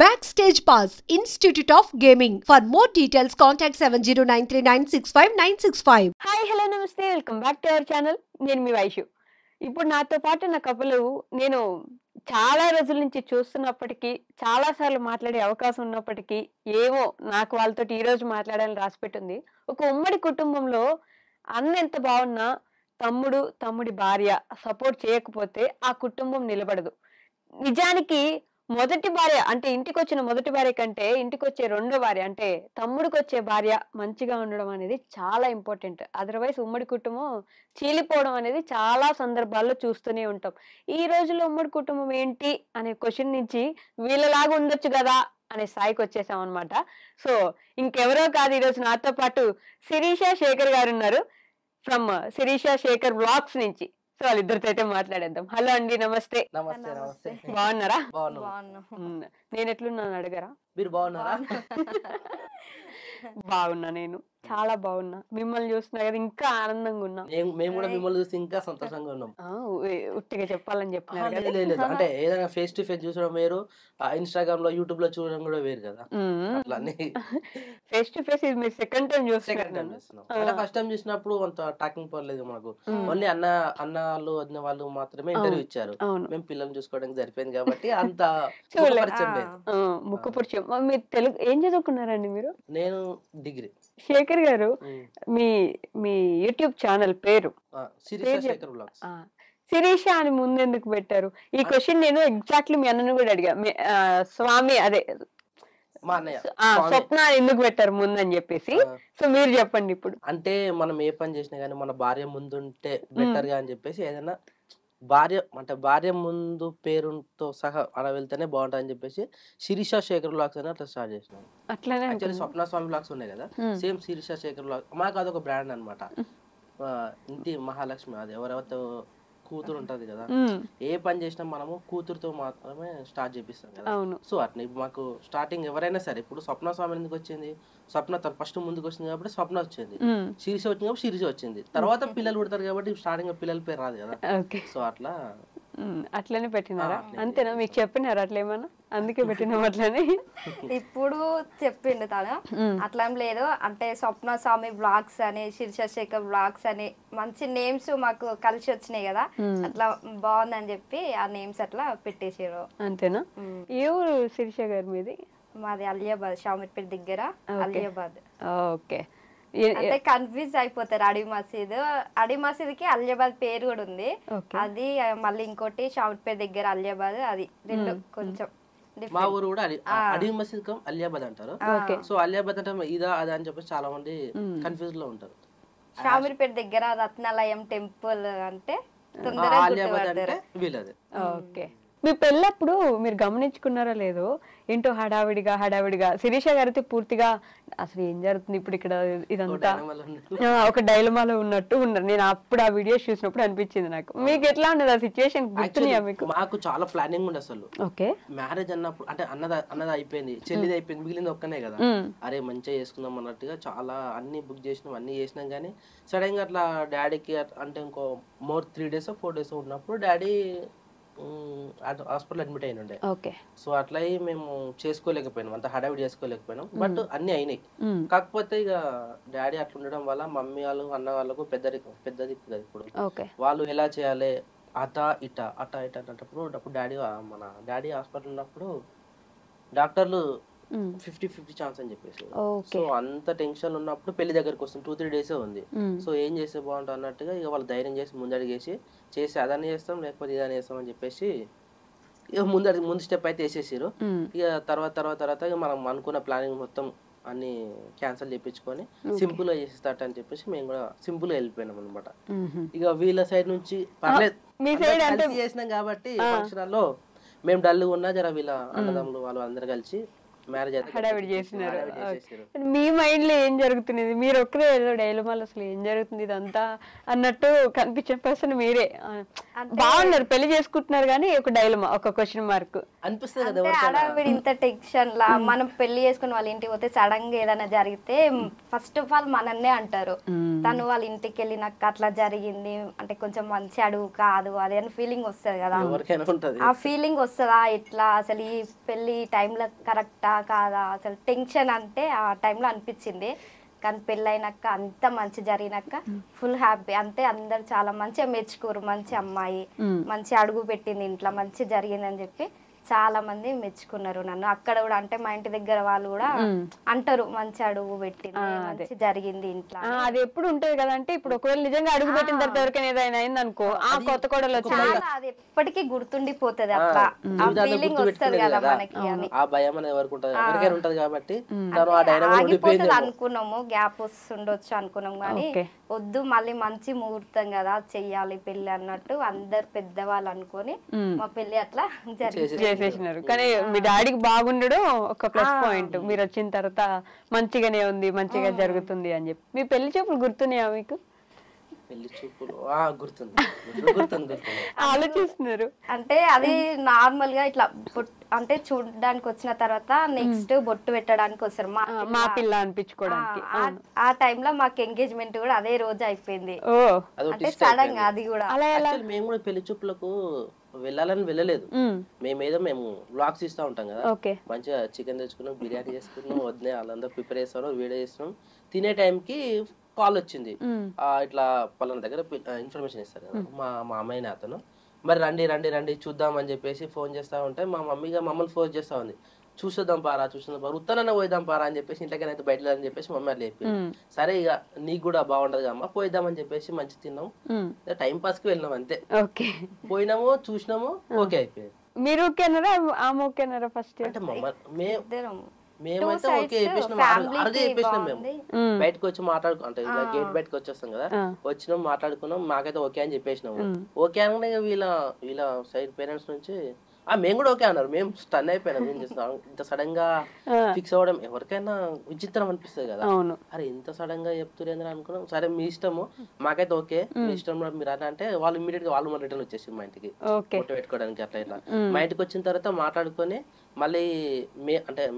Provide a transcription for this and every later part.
Backstage Pass, Institute of Gaming. For more details, contact 7093965965. Hi hello namaste welcome back to our channel. నేను మీ వైషు. ఇప్పుడు నాతో పాటు నా కపులు నేను చాలా రోజుల నుంచి చూస్తున్నప్పటికీ చాలాసార్లు మాట్లాడే అవకాశం ఉన్నప్పటికీ ఏమో నాకు వాళ్ళతో ఈ రోజు మాట్లాడాలని రాసిపెట్టింది. ఒక ఉమ్మడి కుటుంబంలో అన్న ఎంత బాగున్నా తమ్ముడి భార్య సపోర్ట్ చేయకపోతే ఆ కుటుంబం నిలబడదు. నిజానికి మొదటి భార్య అంటే ఇంటికి వచ్చిన మొదటి భార్య కంటే ఇంటికి వచ్చే రెండో భార్య అంటే తమ్ముడికి వచ్చే భార్య మంచిగా ఉండడం అనేది చాలా ఇంపార్టెంట్. అదర్వైజ్ ఉమ్మడి కుటుంబం చీలిపోవడం అనేది చాలా సందర్భాల్లో చూస్తూనే ఉంటాం. ఈ రోజుల్లో ఉమ్మడి కుటుంబం ఏంటి అనే క్వశ్చన్ నుంచి వీళ్ళలాగా ఉండొచ్చు కదా అనే స్థాయికి వచ్చేసాం అనమాట. సో ఇంకెవరో కాదు, ఈరోజు నాతో పాటు శిరీష శేఖర్ గారు ఉన్నారు ఫ్రమ్ శిరీష శేఖర్ బ్లాగ్స్ నుంచి. సో వాళ్ళిద్దరితో అయితే మాట్లాడేద్దాం. హలో అండి, నమస్తే. నమస్తే నమస్తే బాగున్నారా? బాగున్నాను. నేను ఎట్లున్నాను అడగరా? మీరు బాగున్నారా? బాగున్నా, నేను చాలా బాగున్నా. మిమ్మల్ని చూస్తున్నా కదా ఇంకా ఆనందంగా ఉన్నా. మేము కూడా మిమ్మల్ని చూసి ఇంకా సంతోషంగా ఉన్నాం. ఉట్టిగా చెప్పాలని చెప్పినారు కదా. లేదు అంటే ఏదైనా ఫేస్ టు ఫేస్ చూసడం వేరు, ఇన్స్టాగ్రామ్ లో యూట్యూబ్ లో చూడడం కూడా వేరు కదా. ఫేస్ టు ఫేస్ ఇది మీరు సెకండ్ టైం చూస్తున్నాం. అంటే ఫస్ట్ టైం చూసినప్పుడు అంత టాకింగ్ పర్లేదు మనకు. ఓన్లీ అన్న వాళ్ళు వదిన వాళ్ళు మాత్రమే ఇంటర్వ్యూ ఇచ్చారు. మేము పిల్లల్ని చూసుకోవడానికి సరిపోయింది కాబట్టి అంత పరిచయం లేదు. ముక్కు పరిచయం. మీరు తెలుగు ఏం చదువుకున్నారండి మీరు? నేను డిగ్రీ. శేఖర్ గారు, మీ యూట్యూబ్ ఛానల్ పేరు శిరీష అని ముందెందుకు పెట్టారు? ఈ క్వశ్చన్ నేను ఎగ్జాక్ట్లీ మీ అన్నను కూడా అడిగా. స్వామి అదే స్వప్న ఎందుకు పెట్టారు ముందని చెప్పేసి. సో మీరు చెప్పండి ఇప్పుడు. అంటే మనం ఏ పని చేసినా గానీ మన భార్య ముందుంటే బెటర్ గా అని చెప్పేసి ఏదైనా భార్య ముందు పేరుతో సహా అలా వెళ్తేనే బాగుంటుంది అని చెప్పేసి శిరీష శేఖర్ బ్లాగ్స్ అని అట్లా స్టార్ట్ చేసినాం. అట్లానే యాక్చువల్లీ స్వప్న స్వామి బ్లాగ్స్ ఉన్నాయి కదా, సేమ్ శిరీష శేఖర్ బ్లాగ్ మాకు అదొక బ్రాండ్ అనమాట. ఇంటి మహాలక్ష్మి, అది ఎవరెవరితో కూతురు ఉంటది కదా, ఏ పని చేసినా మనము కూతురుతో మాత్రమే స్టార్ట్ చేపిస్తాం కదా. సో అట్లా మాకు స్టార్టింగ్ ఎవరైనా సరే, ఇప్పుడు స్వప్న స్వామి ఎందుకు వచ్చింది, స్వప్న తను ఫస్ట్ ముందుకు వచ్చింది కాబట్టి స్వప్న వచ్చింది, శిరీష వచ్చింది కాబట్టి శిరీష వచ్చింది. తర్వాత పిల్లలు పుడతారు కాబట్టి స్టార్టింగ్ పిల్లల పేరు రాదు కదా. సో అట్లనే పెట్టినారా? అంతేనా? మీకు చెప్పినారా అట్లా ఏమన్నా? అందుకే పెట్టినాం అట్లనే. ఇప్పుడు చెప్పిండు తను, అట్లా లేదు అంటే స్వప్న స్వామి బ్లాగ్స్ అని, శిరీష శేఖర్ బ్లాగ్స్ అని మంచి నేమ్స్ మాకు కలిసి వచ్చినాయి కదా, అట్లా బాగుందని చెప్పి ఆ నేమ్స్ అట్లా పెట్టేసారు. అంతేనా? ఏ ఊరు శిరీష గారు మీది? మాది అలియాబాద్, షామీర్పేట దగ్గర అలియాబాద్. ఓకే. అంటే కన్ఫ్యూజ్ అయిపోతారు. అడి మసీద్కి అలియాబాద్ పేరు కూడా ఉంది, అది మళ్ళీ ఇంకోటి షామీర్పేట దగ్గర అలియాబాద్, అది రెండు కొంచెం. మా ఊరు కూడా అడి మసీద్ అలియాబాద్ అంటారు. సో అలియాబాద్ అంటే ఇదా అదా అని చెప్పేసి చాలా మంది కన్ఫ్యూజ్ లో ఉంటారు. షామీర్పేట దగ్గర రత్నాలయం టెంపుల్ అంటే అలియాబాద్ అంటే వీళ్ళది. ఓకే. మీ పెళ్ళప్పుడు మీరు గమనించుకున్నారా లేదో, ఏంటో హడావిడిగా శిరీష గారితో పూర్తిగా అసలు ఏం జరుగుతుంది ఇప్పుడు ఇక్కడ, ఇదంతా ఒక డైలమాలో ఉన్నట్టు ఉన్నారు. నేను అప్పుడు ఆ వీడియోస్ చూసినప్పుడు అనిపించింది నాకు. మీకు ఎట్లా ఉండదు ఆ సిచ్యువేషన్? గుర్తున్నాయా మీకు? మాకు చాలా ప్లానింగ్ ఉండే అసలు. ఓకే. మ్యారేజ్ అన్నప్పుడు అంటే అన్నది అయిపోయింది, చెల్లిది అయిపోయింది, మిగిలింది ఒక్కనే కదా. అరే మంచిగా చేసుకుందాం అన్నట్టుగా చాలా అన్ని బుక్ చేసినాం, అన్ని చేసినాం. కానీ సడన్ గా అట్లా డాడీకి అంటే ఇంకో 3 days 4 days ఉన్నప్పుడు డాడీ హాస్పిటల్ అడ్మిట్ అయినండే. సో అట్లా మేము చేసుకోలేకపోయినాం, అంత హడావిడి చేసుకోలేకపోయినాం. బట్ అన్ని అయినాయి. కాకపోతే ఇక డాడీ అట్లా ఉండడం వల్ల మమ్మీ వాళ్ళు అన్న వాళ్ళకు పెద్దది కదా ఇప్పుడు. వాళ్ళు ఎలా చేయాలి అట ఇట అన్నప్పుడు మన డాడీ హాస్పిటల్ ఉన్నప్పుడు డాక్టర్లు 50-50 ఛాన్స్ అని చెప్పేసి. సో అంత టెన్షన్ ఉన్నప్పుడు పెళ్లి దగ్గరకు వస్తుంది, 2-3 days ఉంది. సో ఏం చేస్తే బాగుంటుంది అన్నట్టుగా ఇక వాళ్ళు ధైర్యం చేసి ముందడిగేసి చేసి అదని చేస్తాం లేకపోతే ఇదని చేస్తాం అని చెప్పేసి ఇక ముందు స్టెప్ అయితే వేసేసారు. ఇక తర్వాత ఇక మనం అనుకున్న ప్లానింగ్ మొత్తం అన్ని క్యాన్సిల్ చేయించుకొని సింపుల్ గా చేసేస్తాట అని చెప్పేసి మేము కూడా సింపుల్ గా వెళ్ళిపోయినాం అనమాట. ఇక వీళ్ళ సైడ్ నుంచి పర్లేదు చేసినాం కాబట్టి ఫంక్షన్ లో మేము డల్గా ఉన్నా జర వీళ్ళ అన్నదమ్ములు వాళ్ళు అందరు కలిసి మ్యారేజ్ అయితే హడావిడి చేసినారు. చేసేసారు. మీ మైండ్ లో ఏం జరుగుతుంది? మీరు ఒక్కరే ఏదో డైలమాలు అసలు ఏం జరుగుతుంది ఇదంతా అన్నట్టు కనిపించే పర్సన్ మీరే. బాగున్నారు, పెళ్లి చేసుకుంటున్నారు కానీ ఒక డైలమా, ఒక క్వశ్చన్ మార్క్ అనిపిస్తుంది కదా అంటే ఎవరికైనా. ఆడవిడ ఇంత టెన్షన్ లా మనం పెళ్లి చేసుకుని వాళ్ళ ఇంటికి పోతే సడన్ గా ఏదైనా జరిగితే ఫస్ట్ ఆఫ్ ఆల్ మనన్నే అంటారు. తను వాళ్ళ ఇంటికి వెళ్ళి నాకు అట్లా జరిగింది అంటే కొంచెం మంచి అడుగు కాదు అదే అని ఫీలింగ్ వస్తుంది కదా. ఎవరికైనా ఉంటది ఆ ఫీలింగ్ వస్తుందా ఇట్లా అసలు ఈ పెళ్లి టైంలో కరెక్టా కాదా అసలు టెన్షన్ అంటే ఆ టైంలో అనిపించింది. కానీ పెళ్ళైనాక అంత మంచి జరిగినాక ఫుల్ హ్యాపీ. అంతే అందరు చాలా మంచిగా మెచ్చుకోరు, మంచి అమ్మాయి మంచి అడుగు పెట్టింది ఇంట్లో మంచి జరిగిందని చెప్పి చాలా మంది మెచ్చుకున్నారు నన్ను. అక్కడ కూడా అంటే మా ఇంటి దగ్గర వాళ్ళు కూడా అంటారు మంచి అడుగు పెట్టింది మంచి జరిగింది ఇంట్లో. అది ఎప్పుడు ఉంటది కదా. అంటే ఇప్పుడు ఒకవేళ నిజంగా అడుగు పెట్టిన తర్వాత ఎవరికైనా ఏదైనా అయింది అనుకో, ఆ కొత్త కోడలు వచ్చి అది ఎప్పటికీ గుర్తుండిపోతుంది అట్లా ఆ ఫీలింగ్ వస్తుంది కదా మనకి అని. ఆ భయం అనేది ఎవరికి ఉంటది, ఎవరికైనా ఉంటది కాబట్టి తను ఆ డైనమిక్ ఆగిపోతుంది అనుకున్నాము, గ్యాప్ వస్తుండొచ్చు అనుకున్నాం కానీ వద్దు మళ్ళీ మంచి ముహూర్తం కదా చెయ్యాలి పెళ్లి అన్నట్టు అందరు పెద్దవాళ్ళు అనుకొని మా పెళ్లి అట్లా చేసేసినారు. కానీ మీ డాడీకి బాగుండడం ఒక ప్లస్ పాయింట్. మీరు వచ్చిన తర్వాత మంచిగానే ఉంది, మంచిగా జరుగుతుంది అని చెప్పి. మీ పెళ్లి చూపులు గుర్తున్నాయా మీకు? పెళ్లి చూపులు గుర్తుంది. ఆలోచిస్తున్నారు అంటే అది నార్మల్ గా ఇట్లా అంటే చూడడానికి వచ్చిన తర్వాత నెక్స్ట్ బొట్టు పెట్టడానికి వస్తారు మా పిల్ల అనిపించుకోవడానికి. ఆ టైంలో మాకు ఎంగేజ్మెంట్ కూడా అదే రోజు అయిపోయింది. అంటే సడన్ గా అది కూడా మేము కూడా పెళ్లి చూపులకు వెళ్ళాలని వెళ్ళలేదు. మేము వ్లాగ్స్ ఇస్తా ఉంటాం కదా, మంచిగా చికెన్ తెచ్చుకున్నాం, బిర్యానీ చేసుకున్నాం, వద్దే వాళ్ళందరూ ప్రిపేర్ చేస్తాం, వీడియో చేస్తున్నాం. తినే టైంకి కాల్ వచ్చింది, ఇట్లా పలానా దగ్గర ఇన్ఫర్మేషన్ ఇస్తారు కదా మా అమ్మాయిని అతను. మరి రండి రండి రండి చూద్దాం అని చెప్పేసి ఫోన్ చేస్తా ఉంటే మా మమ్మీగా మమ్మల్ని ఫోన్ చేస్తా ఉంది, చూసేద్దాం పారా ఉత్తనన్న పోయిద్దాం పారా అని చెప్పేసి ఇంట్లోకైనా బయట అని చెప్పేసి మమ్మీ అట్లా చెప్పింది. సరే ఇక నీకు కూడా బాగుంటది కమ్మా పోయిద్దాం అని చెప్పేసి మంచి తిన్నాం, టైం పాస్ కి వెళ్ళినాం అంతే. పోయినాము చూసినాము, ఓకే అయిపోయింది. మీరు ఓకేనారా ఆమె ఓకేనారా? ఫస్ట్ అంటే మేమైతే ఓకే అయిపోయినాం, అరదే అయిపోయినాం. మేము బయటకు వచ్చి అంటే ఇలా గేట్ బయటకు వచ్చేస్తాం కదా, వచ్చినాం మాట్లాడుకున్నాం, మాకైతే ఓకే అని చెప్పేసినాము. ఓకే అనగానే వీళ్ళ సైడ్ పేరెంట్స్ నుంచి మేము కూడా ఓకే అన్నారు. మేము స్టన్ అయిపోయినాం, ఏం చేస్తున్నాం ఇంత సడన్ గా ఫిక్స్ అవ్వడం ఎవరికైనా విచిత్రం అనిపిస్తుంది కదా. అరే ఇంత సడన్ గా చెప్తున్నారు అనుకున్నాం. సరే మీ ఇష్టము, మాకైతే ఓకే మీ ఇష్టం మీరు అలా అంటే వాళ్ళు ఇమీడియట్ గా వాళ్ళు రిటర్న్ వచ్చేసి మా ఇంటికి ఫోటో పెట్టుకోవడానికి అట్లా ఇట్లా. మా ఇంటికి వచ్చిన తర్వాత మాట్లాడుకొని మళ్ళీ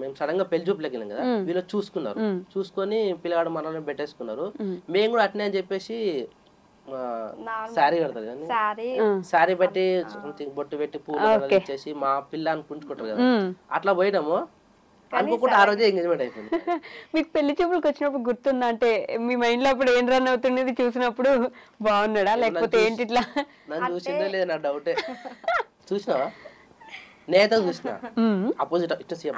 మేము సడన్ గా పెళ్లి చూపులోకి వెళ్ళాం కదా, వీళ్ళు చూసుకున్నారు, చూసుకొని పిల్లగాడు మనల్ని పెట్టేసుకున్నారు. మేము కూడా అట్నే అని చెప్పేసి శారీ కడతారు కానీ శారీ పెట్టి బొట్టు పెట్టి పూలు ఇచ్చేసి మా పిల్ల అనుకుంటుకుంటారు కదా, అట్లా పోయినాము. అనుకోకుండా ఆ రోజే ఎంగేజ్మెంట్ అయిపోయింది. మీకు పెళ్లి చూపులకు వచ్చినప్పుడు గుర్తుందా? అంటే మీ మైండ్ లో అప్పుడు ఏం రన్ అవుతున్నది చూసినప్పుడు బాగున్నాడా లేకపోతే ఏంటి ఇట్లా? నన్ను చూసిందే లేదు నా డౌటే. చూసినావా? నేనైతే చూసిన అపోజిట్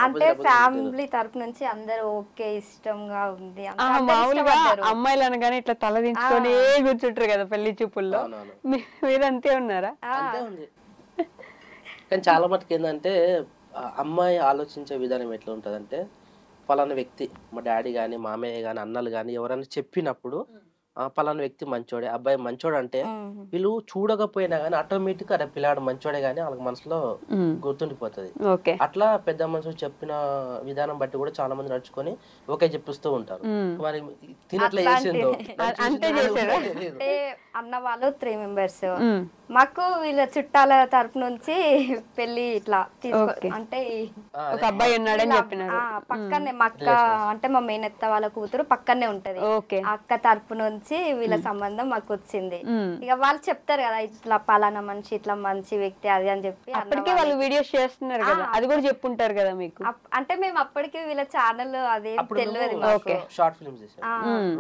అంటే ఫ్యామిలీ తరపు నుంచి అందరూ ఓకే ఇష్టంగా ఉంది. మామూలుగా అమ్మాయిలు అనగానే ఇట్లా తల దించుకొని కూర్చుంటారు కదా పెళ్లి చూపుల్లో, మీరు అంతే ఉన్నారా? అంతే ఉంది. కానీ చాలా మటుకు ఏంటంటే అమ్మాయి ఆలోచించే విధానం ఎట్లా ఉంటదంటే, పలానా వ్యక్తి మా డాడీ గాని మామయ్య గాని అన్నలు గాని ఎవరైనా చెప్పినప్పుడు పలానా వ్యక్తి మంచోడే, అబ్బాయి మంచోడు అంటే వీళ్ళు చూడకపోయినా గానీ ఆటోమేటిక్ అరే పిల్లాడు మంచోడే గానీ వాళ్ళకి మనసులో గుర్తుండిపోతుంది. అట్లా పెద్ద మనుషులు చెప్పిన విధానం బట్టి కూడా చాలా మంది నడుచుకొని ఓకే చెప్పిస్తూ ఉంటారు. మరి తినట్లే చేసిందో అంటే అన్న వాళ్ళు 3 మెంబర్స్ మాకు వీళ్ళ చుట్టాల తరపు నుంచి పెళ్లి ఇట్లా తీసుకో అంటే ఒక అబ్బాయి ఉన్నాడని చెప్పినారు. పక్కనే మా అక్క అంటే మా మేనత్త వాళ్ళ కూతురు పక్కనే ఉంటది. అక్క తరపు నుంచి వీళ్ళ సంబంధం మాకు వచ్చింది. ఇక వాళ్ళు చెప్తారు కదా ఇట్లా పలానా మనిషి ఇట్లా మంచి వ్యక్తి అది అని చెప్పి. అప్పటికే వాళ్ళు వీడియోస్ చేస్తున్నారు కదా, అది కూడా చెప్పుంటారు కదా మీకు. అంటే మేము అప్పటికి వీళ్ళ ఛానల్ అదే తెలియదు. షార్ట్ ఫిల్మ్స్ చేసాం,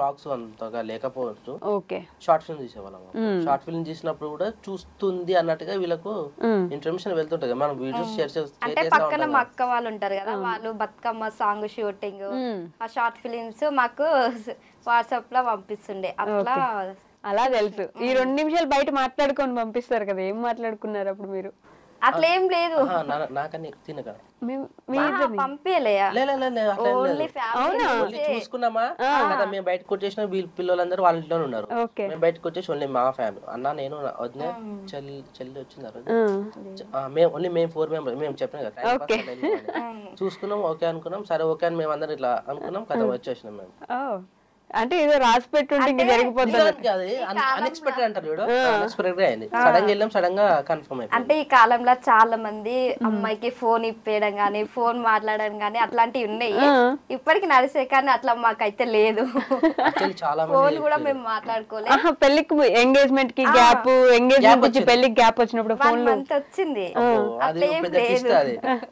బ్లాగ్స్ అంతగా లేకపోవచ్చు. షార్ట్ ఫిల్మ్ చేసేవాళ్ళం. షార్ట్ ఫిల్మ్ చేసినప్పుడు కూడా చూస్తుంది అన్నట్టుగా వీళ్ళకు ఇన్ఫర్మేషన్ వెళ్తుంటది. మనం వీడియోస్ షేర్ అంటే పక్కన మా అక్క వాళ్ళు ఉంటారు కదా, వాళ్ళు బతుకమ్మ సాంగ్ షూటింగ్ ఆ షార్ట్ ఫిలిమ్స్ మాకు వాట్సాప్ లో పంపిస్తుండే. అట్లా అలా తెలుసు. ఈ 2 నిమిషాలు బయట మాట్లాడుకొని పంపిస్తారు కదా, ఏం మాట్లాడుకున్నారు అప్పుడు మీరు? అట్లా ఏం లేదు. నాకని తినక పంపించలే చూసుకున్నామా కదా, మేము బయటకు వచ్చేసిన వీళ్ళ పిల్లలందరూ వాళ్ళ ఇంట్లోనే ఉన్నారు. మేము బయటకు వచ్చేసి ఓన్లీ మా ఫ్యామిలీ, అన్న నేను వదిన చెల్లి వచ్చింది. మేము 4 మెంబర్స్. మేము చెప్పినాం కదా చూసుకున్నాం, ఓకే అనుకున్నాం. సరే ఓకే అని మేము అందరం ఇట్లా అనుకున్నాం కదా, వచ్చేసినాం మేము. అంటే ఏదో రాసి పెట్టుంటే జరిగిపోతుంది. అన్ఎక్స్పెక్టెడ్ అంటారు చూడు, అన్ఎక్స్పెక్టెడ్ అయింది. సడన్ గా వెళ్ళాం, సడన్ గా కన్ఫర్మ్ అయిపోయింది. అంటే ఈ కాలంలో చాలా మంది అమ్మాయికి ఫోన్ ఇప్పేయడం గానీ, ఫోన్ మాట్లాడడం గానీ అట్లాంటివి ఉన్నాయి. ఇప్పటికి నడిసే కానీ అట్లా మాకైతే లేదు. చాలా ఫోన్ కూడా మేము మాట్లాడుకోలేదు. పెళ్లికి ఎంగేజ్మెంట్ కి గ్యాప్, ఎంగేజ్మెంట్ నుంచి పెళ్లికి గ్యాప్ వచ్చినప్పుడు ఫోన్ అంత వచ్చింది. అది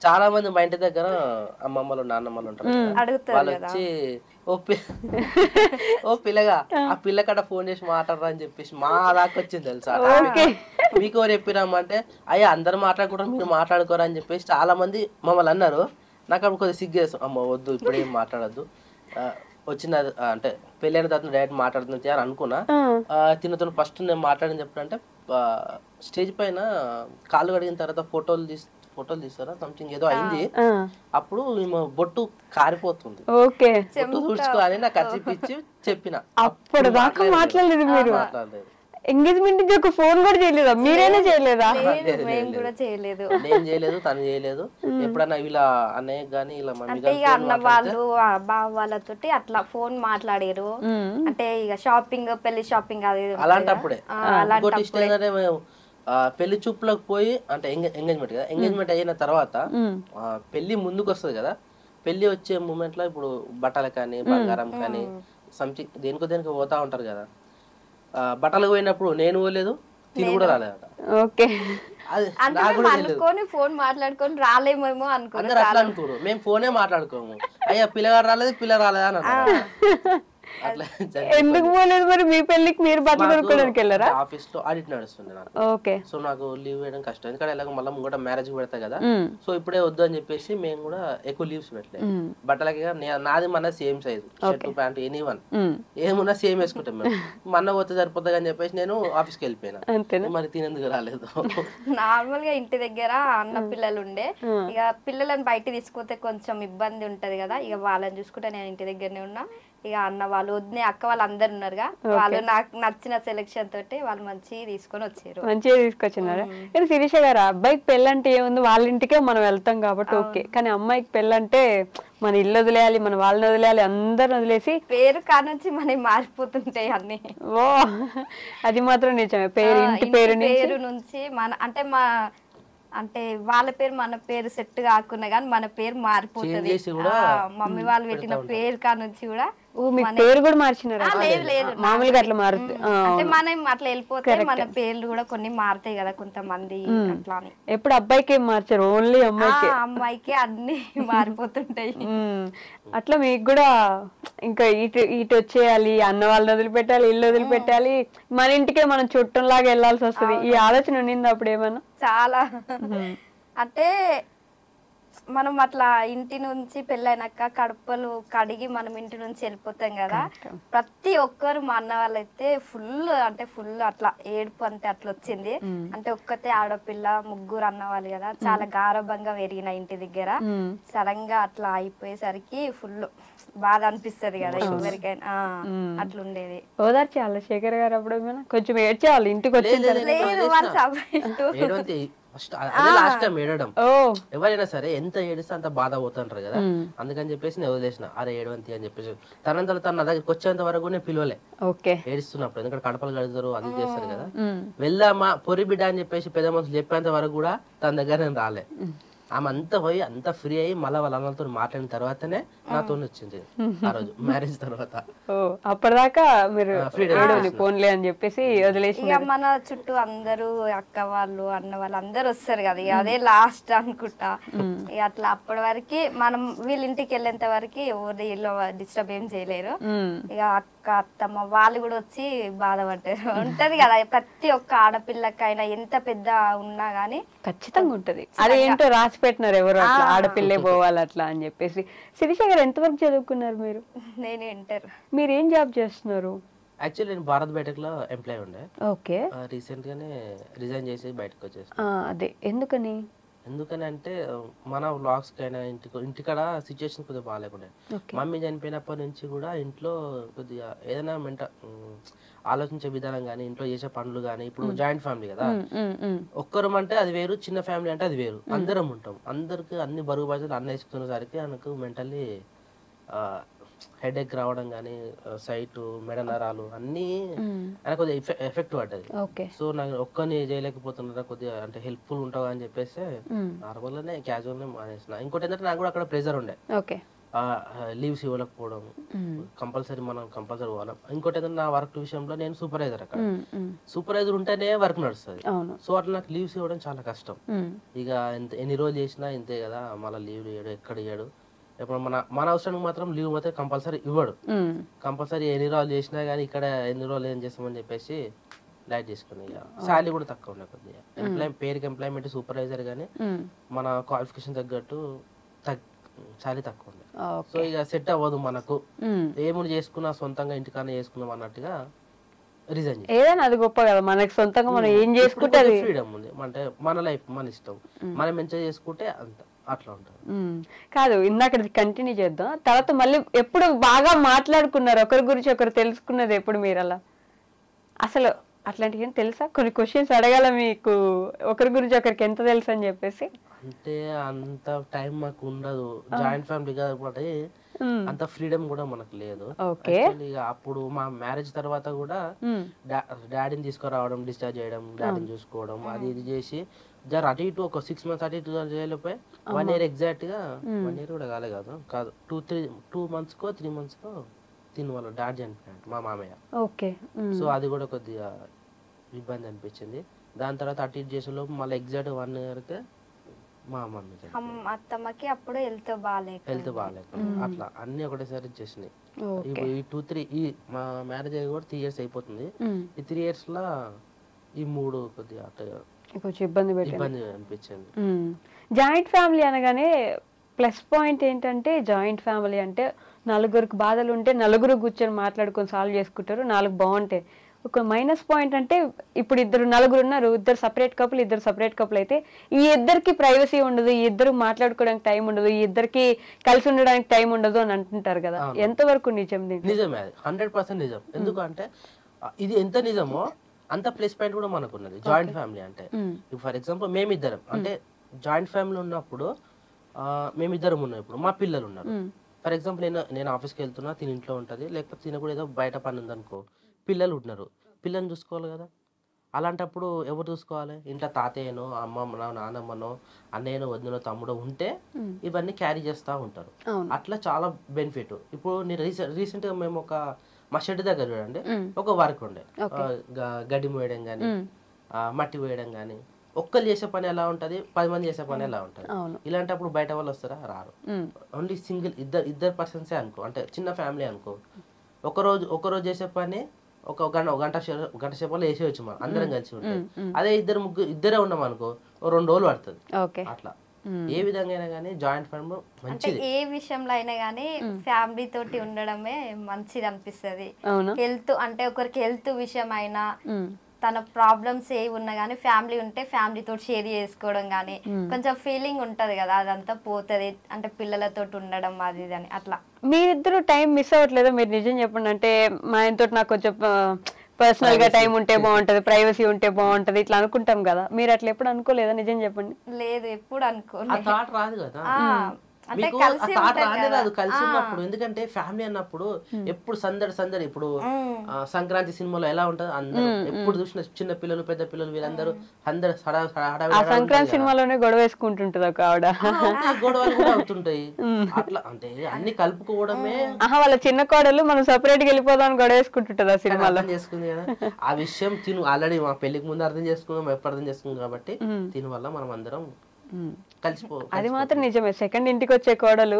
చాలా మంది మా ఇంటి దగ్గర అమ్మమ్మలు నాన్నమ్మలు ఉంటారు, వాళ్ళు వచ్చి ఓ పిల్లగా ఆ పిల్లకడ ఫోన్ చేసి మాట్లాడరా అని చెప్పేసి మా దాకా వచ్చింది తెలుసా. మీకు ఎవరు చెప్పిరామంటే అయ్యా అందరు మాట్లాడుకుంటారు, మీరు మాట్లాడుకోరా అని చెప్పేసి చాలా మంది మమ్మల్ని అన్నారు. నాకు అప్పుడు కొద్దిగా సిగ్గేస్తాం, అమ్మ వద్దు ఇప్పుడు ఏం మాట్లాడద్దు, వచ్చిన అంటే పెళ్ళైన తర్వాత డైరెక్ట్ మాట్లాడుతుంది అని అనుకున్నా. తినతో ఫస్ట్ నేను మాట్లాడని చెప్పానంటే స్టేజ్ పైన కాళ్ళు కడిగిన తర్వాత ఫోటోలు తీస్తారా సంథింగ్ ఏదో అయింది. అప్పుడు బొట్టు కారిపోతుంది, బొట్టు తుడుచుకోవాలి నాకు ఖర్చిపిచ్చి చెప్పిన. అప్పుడు దాకా మాట్లాడలేదు మీరు? ఎంగేజ్మెంట్ నుంచి ఒక ఫోన్ కూడా చేయలేదా? మీరైనా చేయలేదా? మేము కూడా చేయలేదు. నేను చేయలేదు, తను చేయలేదు. ఎప్పుడన్నా ఇలా అన్నయ్య గానీ ఇలా అంటే ఇక అన్న వాళ్ళు బావ వాళ్ళతోటి అట్లా ఫోన్ మాట్లాడారు. అంటే ఇక షాపింగ్, పెళ్లి షాపింగ్ అది అలాంటప్పుడే. ఇంకోటి ఇష్టం ఏంటంటే పెళ్లి చూపులకు పోయి అంటే ఎంగేజ్మెంట్ కదా, ఎంగేజ్మెంట్ అయిన తర్వాత పెళ్లి ముందుకు వస్తుంది కదా, పెళ్లి వచ్చే మూమెంట్ లో ఇప్పుడు బట్టలు కానీ బంగారం కానీ సంథింగ్ దేనికో పోతా ఉంటారు కదా. బట్టలకు పోయినప్పుడు నేను పోలేదు, తిని కూడా రాలేదట. అనుకోని ఫోన్ మాట్లాడుకొని రాలేమేమో అందరు అట్లా అనుకోరు, మేము ఫోనే మాట్లాడుకోము. అయ్యా పిల్లగాడు రాలేదు, పిల్ల రాలేదా అని అన్నారు. ఎందుకు పోలేదు మరి? మీ పెళ్లికి మీరు బట్టలు కొనుక్కోడానికి వెళ్ళారా? ఆఫీస్ లో ఆడిట్ నడుస్తుంది నాకు. సో నాకు లీవ్ వేయడం కష్టం, ఎందుకంటే ఎలాగో మళ్ళీ కూడా మ్యారేజ్ పెడతా కదా. సో ఇప్పుడే వద్దు అని చెప్పేసి మేము కూడా ఎక్కువ లీవ్స్ పెట్టలేదు. బట్టలకి నాది మన same size shirt pant anyone ఏమున్నా సేమ్ వేసుకుంటాం మేము. మన పోతే సరిపోతుంది అని చెప్పేసి నేను ఆఫీస్కి వెళ్ళిపోయినా. మరి తినేందుకు రాలేదు. నార్మల్ గా ఇంటి దగ్గర అన్న పిల్లలు ఉండే, ఇక పిల్లలను బయట తీసుకుంటే కొంచెం ఇబ్బంది ఉంటది కదా, ఇక వాళ్ళని చూసుకుంటే నేను ఇంటి దగ్గరనే ఉన్నా. ఇక అన్న వాళ్ళు వద్దు అక్క వాళ్ళు అందరు ఉన్నారుగా, వాళ్ళు నాకు నచ్చిన సెలెక్షన్ తోటి వాళ్ళు మంచిగా తీసుకొని వచ్చారు. మంచిగా తీసుకొచ్చినారా? కానీ శిరీష గారు అబ్బాయికి పెళ్ళంటే ఏముంది, వాళ్ళ ఇంటికే మనం వెళ్తాం కాబట్టి ఓకే, కానీ అమ్మాయికి పెళ్ళంటే మన ఇల్లు వదిలేయాలి, మన వాళ్ళని వదిలేయాలి, అందరిని వదిలేసి పేరు కానుంచి మనకి మారిపోతుంటాయి అన్ని. ఓ అది మాత్రం నిజమే. పేరు ఇంటి పేరు నుంచి మన అంటే వాళ్ళ పేరు మన పేరు సెట్ కాకుండా కానీ మన పేరు మారిపోతుంది. మమ్మీ వాళ్ళు పెట్టిన పేరు కానుంచి కూడా పేరు కూడా మార్చినారా? లేదు మామూలుగా అట్లా మారుతుంది. అంటే మనం అట్లా వెళ్ళిపోతే మన పేర్లు కూడా కొన్ని మారుతాయి కదా కొంతమంది అట్లా. ఎప్పుడు అబ్బాయికి ఏం మార్చారు? ఓన్లీ అమ్మాయికి అన్ని మారిపోతుంటాయి. అట్లా మీకు కూడా ఇంకా ఇటు వచ్చేయాలి, అన్న వాళ్ళని వదిలిపెట్టాలి, ఇల్లు వదిలిపెట్టాలి, మన ఇంటికే మనం చుట్టంలాగా వెళ్ళాల్సి వస్తుంది. ఈ ఆలోచన ఉండింది అప్పుడు ఏమన్నా? చాలా. అంటే మనం అట్లా ఇంటి నుంచి పెళ్ళైనాక కడుపులు కడిగి మనం ఇంటి నుంచి వెళ్ళిపోతాం కదా, ప్రతి ఒక్కరు మా అన్న వాళ్ళైతే ఫుల్ అట్లా ఏడుపు అంటే అట్లా వచ్చింది. అంటే ఒక్కతే ఆడపిల్ల, ముగ్గురు అన్న వాళ్ళు కదా, చాలా గారభంగా పెరిగిన ఇంటి దగ్గర. సడన్ గా అట్లా అయిపోయేసరికి ఫుల్ బాధ అనిపిస్తుంది కదా ఎవరికైనా. అట్లుండేది. ఓదార్చేయాలి శేఖర్ గారు అప్పుడు కొంచెం ఏడ్చేవాళ్ళు ఇంటికి వచ్చి? లేదు వాళ్ళు లాస్ట్ టైం ఏడడం, ఎవరైనా సరే ఎంత ఏడిస్తే అంత బాధ పోతుంటారు కదా, అందుకని చెప్పేసి నేను వదిలేసిన. అరే ఏడవంతి అని చెప్పేసి తనంతలో తన నా దగ్గరికి వచ్చేంత వరకు నేను పిలవలే ఏడుస్తున్నప్పుడు, ఎందుకంటే కడపలు కడతారు అది చేస్తారు కదా. వెళ్దామా పొరి బిడ్డ అని చెప్పేసి పెద్ద మనుషులు చెప్పేంత వరకు కూడా తన దగ్గర నేను రాలే. ఆమె అంతా పోయి అంతా ఫ్రీ అయ్యి మళ్ళీ వాళ్ళ అన్నతో మాట్లాడిన తర్వాతనే నాతో వచ్చింది ఆ రోజు మ్యారేజ్ తర్వాత. అప్పటిదాకా మీరు ఫోన్లే అని చెప్పేసి వదిలేసి. ఇక మన చుట్టూ అందరూ అక్క వాళ్ళు అన్న వాళ్ళు అందరు వస్తారు కదా, ఇక అదే లాస్ట్ అనుకుంటా. ఇక అట్లా అప్పటి వరకు మనం వీళ్ళ ఇంటికి వెళ్ళేంత వరకు ఎవరు ఇల్లు డిస్టర్బ్ ఏం చేయలేరు. ఇక అక్క అత్తమ్మ వాళ్ళు కూడా వచ్చి బాధపడ్డారు. ఉంటది కదా ప్రతి ఒక్క ఆడపిల్లకైనా, ఎంత పెద్ద ఉన్నా గానీ ఖచ్చితంగా ఉంటది. అదేంటో రాసి పెట్టినారు ఎవరు అట్లా ఆడపిల్లే పోవాలి అట్లా అని చెప్పేసి. శిరీష గారు ఎంతవరకు చదువుకున్నారు మీరు? నేను ఇంటర్. మీరు ఏం జాబ్ చేస్తున్నారు? యాక్చువల్లీ నేను భారత్ బయోటెక్ లో ఎంప్లాయ్ ఉండే. ఓకే. రీసెంట్ గానే రిజైన్ చేసి బయటకు వచ్చేసి. అదే ఎందుకని అంటే మన వ్లాగ్స్ కైనా ఇంటికాడ సిచ్యువేషన్ కొద్దిగా బాగాలేకుండే. మమ్మీ చనిపోయినప్పటి నుంచి కూడా ఇంట్లో కొద్దిగా ఏదైనా ఆలోచించే విధానం కానీ ఇంట్లో చేసే పనులు కానీ, ఇప్పుడు జాయింట్ ఫ్యామిలీ కదా, ఒక్కరం అంటే అది వేరు, చిన్న ఫ్యామిలీ అంటే అది వేరు. అందరం ఉంటాం, అందరికి అన్ని బరువు బాధ్యతలు అన్నీ వేసుకునేసరికి నాకు మెంటల్లీ హెడేక్ రావడం కానీ, సైట్ మెడ నరాలు అన్నీ నాకు కొద్దిగా ఎఫెక్ట్ పడ్డది. సో నాకు ఒక్కని చేయలేకపోతున్నా, కొద్దిగా అంటే హెల్ప్ఫుల్ ఉంటావు అని చెప్పేసి నార్మల్ గానే క్యాజువల్ గా మానేసిన. ఇంకోటి ఏంటంటే నాకు కూడా అక్కడ ప్రెజర్ ఉండే, లీవ్స్ ఇవ్వలేకపోవడం, కంపల్సరీ పోవాలి. ఇంకోటి ఏంటంటే నా వర్క్ విషయంలో నేను సూపర్వైజర్, అక్కడ సూపర్వైజర్ ఉంటేనే వర్క్ నడుస్తుంది. సో అట్లా నాకు లీవ్స్ ఇవ్వడం చాలా కష్టం. ఇక ఎన్ని రోజులు చేసినా ఇంతే కదా, మళ్ళీ లీవ్ ఇవ్వడు, ఎక్కడ ఇవ్వడు. ఇప్పుడు మన అవసరానికి మాత్రం లీవ్ మాత్రం కంపల్సరీ ఇవ్వడు. కంపల్సరీ ఎన్ని రోజులు చేసినా కానీ ఇక్కడ ఎన్ని రోజులు ఏం చేస్తామని చెప్పేసి లైట్ చేసుకుని, ఇక శాలరీ కూడా తక్కువ ఉండే కొద్దిగా. పేరుకి ఎంప్లాయ్మెంట్ సూపర్వైజర్ కానీ మన క్వాలిఫికేషన్ తగ్గట్టు శాలరీ తక్కువ ఉండే. సో ఇక సెట్ అవ్వదు మనకు, ఏముడు చేసుకున్నా సొంతంగా ఇంటికానే చేసుకున్నాం అన్నట్టుగా రిజైన్ చేసి. ఏదైనా అది గొప్ప కదా, మనకి సొంతంగా మనం ఏం చేసుకుంటే ఫ్రీడమ్ ఉంది, అంటే మన లైఫ్ మన ఇష్టం, మనం ఎంజాయ్ చేసుకుంటే అంత అట్లా ఉంటుంది. కాదు, ఇందాక కంటిన్యూ చేద్దాం. తర్వాత మళ్ళీ ఎప్పుడు బాగా మాట్లాడుకున్నారు, ఒకరి గురించి ఒకరు తెలుసుకున్నది ఎప్పుడు మీరు? అలా అసలు అట్లాంటివి ఏం తెలుసా? కొన్ని క్వశ్చన్స్ అడగాల మీకు, ఒకరి గురించి ఒకరికి ఎంత తెలుసు అని చెప్పేసి. అంటే అంత టైం మాకు ఉండదు, జాయింట్ ఫ్యామిలీ కాబట్టి అంత ఫ్రీడమ్ కూడా మనకు లేదు. అప్పుడు మా మ్యారేజ్ తర్వాత కూడా డాడీని తీసుకురావడం, డిశ్చార్జ్ చేయడం, డాడీని చూసుకోవడం, అది ఇది చేసి అటు ఇటు ఒక 6 months అటు ఇటు చేయలేకపోయి 1 year ఎగ్జాక్ట్ గా 1 year కూడా కాదు 2 months కో 3 months కో తిని వాళ్ళ డాడీ చనిపోయాడు, మా మామయ్య. సో అది కూడా కొద్దిగా ఇబ్బంది అనిపించింది. దాని తర్వాత అటు ఇటు చేసే లోపు మళ్ళీ ఎగ్జాక్ట్ 1 year కే మా అత్తమ్మకి అప్పుడు హెల్త్ బాగాలేక అట్లా అన్ని ఒకటేసారి వచ్చేసినాయి. ఈ 2-3 మా మ్యారేజ్ అయ్యి కూడా 3 years అయిపోతుంది. ఈ 3 years లా ఈ 3 కొద్దిగా కొంచెం ఇబ్బంది అనిపించింది. జాయింట్ ఫ్యామిలీ అనగానే ప్లస్ పాయింట్ ఏంటంటే, జాయింట్ ఫ్యామిలీ అంటే నలుగురికి బాధలు ఉంటే నలుగురు కూర్చొని మాట్లాడుకొని సాల్వ్ చేసుకుంటారు, 4 బాగుంటాయి. ఒక మైనస్ పాయింట్ అంటే ఇప్పుడు నలుగురు ఉన్నారు, ఇద్దరు సపరేట్ కపుల్ అయితే ఈ ఇద్దరికి ప్రైవసీ ఉండదు, ఈ ఇద్దరు మాట్లాడుకోవడానికి టైం ఉండదు, ఈ ఇద్దరికి కలిసి ఉండడానికి టైం ఉండదు అని అంటుంటారు కదా, ఎంతవరకు నిజం? నిజమే, 100% నిజం. ఎందుకంటే ఇది ఎంత నిజమో అంత ప్లస్ పాయింట్ కూడా మనకు ఉన్నది జాయింట్ ఫ్యామిలీ అంటే. ఫర్ ఎగ్జాంపుల్ మేమిద్దరం అంటే జాయింట్ ఫ్యామిలీ ఉన్నప్పుడు మేమిద్దరం ఉన్నాం, ఇప్పుడు మా పిల్లలు ఉన్నారు. ఫర్ ఎగ్జాంపుల్ నేను ఆఫీస్కి వెళ్తున్నా, తిని ఇంట్లో ఉంటుంది, లేకపోతే తిన కూడా ఏదో బయట పని ఉందనుకో, పిల్లలు ఉంటున్నారు, పిల్లల్ని చూసుకోవాలి కదా. అలాంటప్పుడు ఎవరు చూసుకోవాలి? ఇంట్లో తాతయ్యనో అమ్మమ్మనో నానమ్మనో అన్నయ్యనో వదినో తమ్ముడో ఉంటే ఇవన్నీ క్యారీ చేస్తూ ఉంటారు. అట్లా చాలా బెనిఫిట్. ఇప్పుడు నేను రీసెంట్గా మేము మా షెడ్ దగ్గర చూడండి, ఒక వర్క్ ఉండే, గడ్డి మోయడం కానీ మట్టి వేయడం కానీ. ఒక్కరు చేసే పని ఎలా ఉంటది, 10 మంది చేసే పని ఎలా ఉంటది. ఇలాంటప్పుడు బయట వాళ్ళు వస్తారా? రారు. ఓన్లీ సింగిల్ ఇద్దరు పర్సన్సే అనుకో, అంటే చిన్న ఫ్యామిలీ అనుకో, ఒకరోజు చేసే పని ఒక గంట సేపట్లో వేసేయచ్చు మనం అందరం కలిసి ఉంటాం. అదే ఇద్దరే ఉన్నాం అనుకో, 2 రోజులు పడుతుంది. అట్లా ఏ విధంగా అయినా కానీ జాయింట్ ఫ్యామిలీ మంచిది. ఏ విషయంలో అయినా కానీ ఫ్యామిలీ తోటి ఉండడమే మంచిది అనిపిస్తుంది. హెల్త్ అంటే ఒకరికి హెల్త్ విషయం అయినా, తన ప్రాబ్లమ్స్ ఏ ఉన్నా గానీ ఫ్యామిలీ ఉంటే ఫ్యామిలీ తోటి షేర్ చేసుకోవడం కానీ కొంచెం ఫీలింగ్ ఉంటది కదా, అదంతా పోతుంది. అంటే పిల్లలతో ఉండడం అది ఇది అని అట్లా. మీరిద్దరు టైం మిస్ అవ్వట్లేదా? మీరు నిజం చెప్పండి. అంటే మా ఆయనతో నాకు కొంచెం పర్సనల్ గా టైం ఉంటే బాగుంటది, ప్రైవసీ ఉంటే బాగుంటది ఇట్లా అనుకుంటాం కదా, మీరు అట్లా ఎప్పుడు అనుకోలేదా? నిజం చెప్పండి. లేదు, ఎప్పుడు అనుకోలేదు. రాదు కదా కలిసి ఉన్నప్పుడు. ఎందుకంటే ఫ్యామిలీ అన్నప్పుడు ఎప్పుడు సందడి. ఇప్పుడు సంక్రాంతి సినిమాలో ఎలా ఉంటది, అందరూ ఎప్పుడు చూసిన చిన్న పిల్లలు పెద్ద పిల్లలు వీళ్ళందరూ సంక్రాంతి సినిమాలోనే గొడవ వేసుకుంటుంటది ఒక ఆవిడ, గొడవలు కూడా అవుతుంటాయి. అట్లా అంటే అన్ని కలుపుకోవడమే. వాళ్ళ చిన్న కోడలు మనం సపరేట్ గా వెళ్ళిపోదాం గొడవ వేసుకుంటుంటది ఆ సినిమాలో. చేసుకుంది కదా ఆ విషయం. ఆల్రెడీ మా పెళ్లికి ముందు అర్థం చేసుకున్నాం, ఎప్పుడు అర్థం చేసుకున్నాం కాబట్టి దీని వల్ల మనం అందరం అది మాత్రం నిజమే. సెకండ్ ఇంటికి వచ్చే కోడలు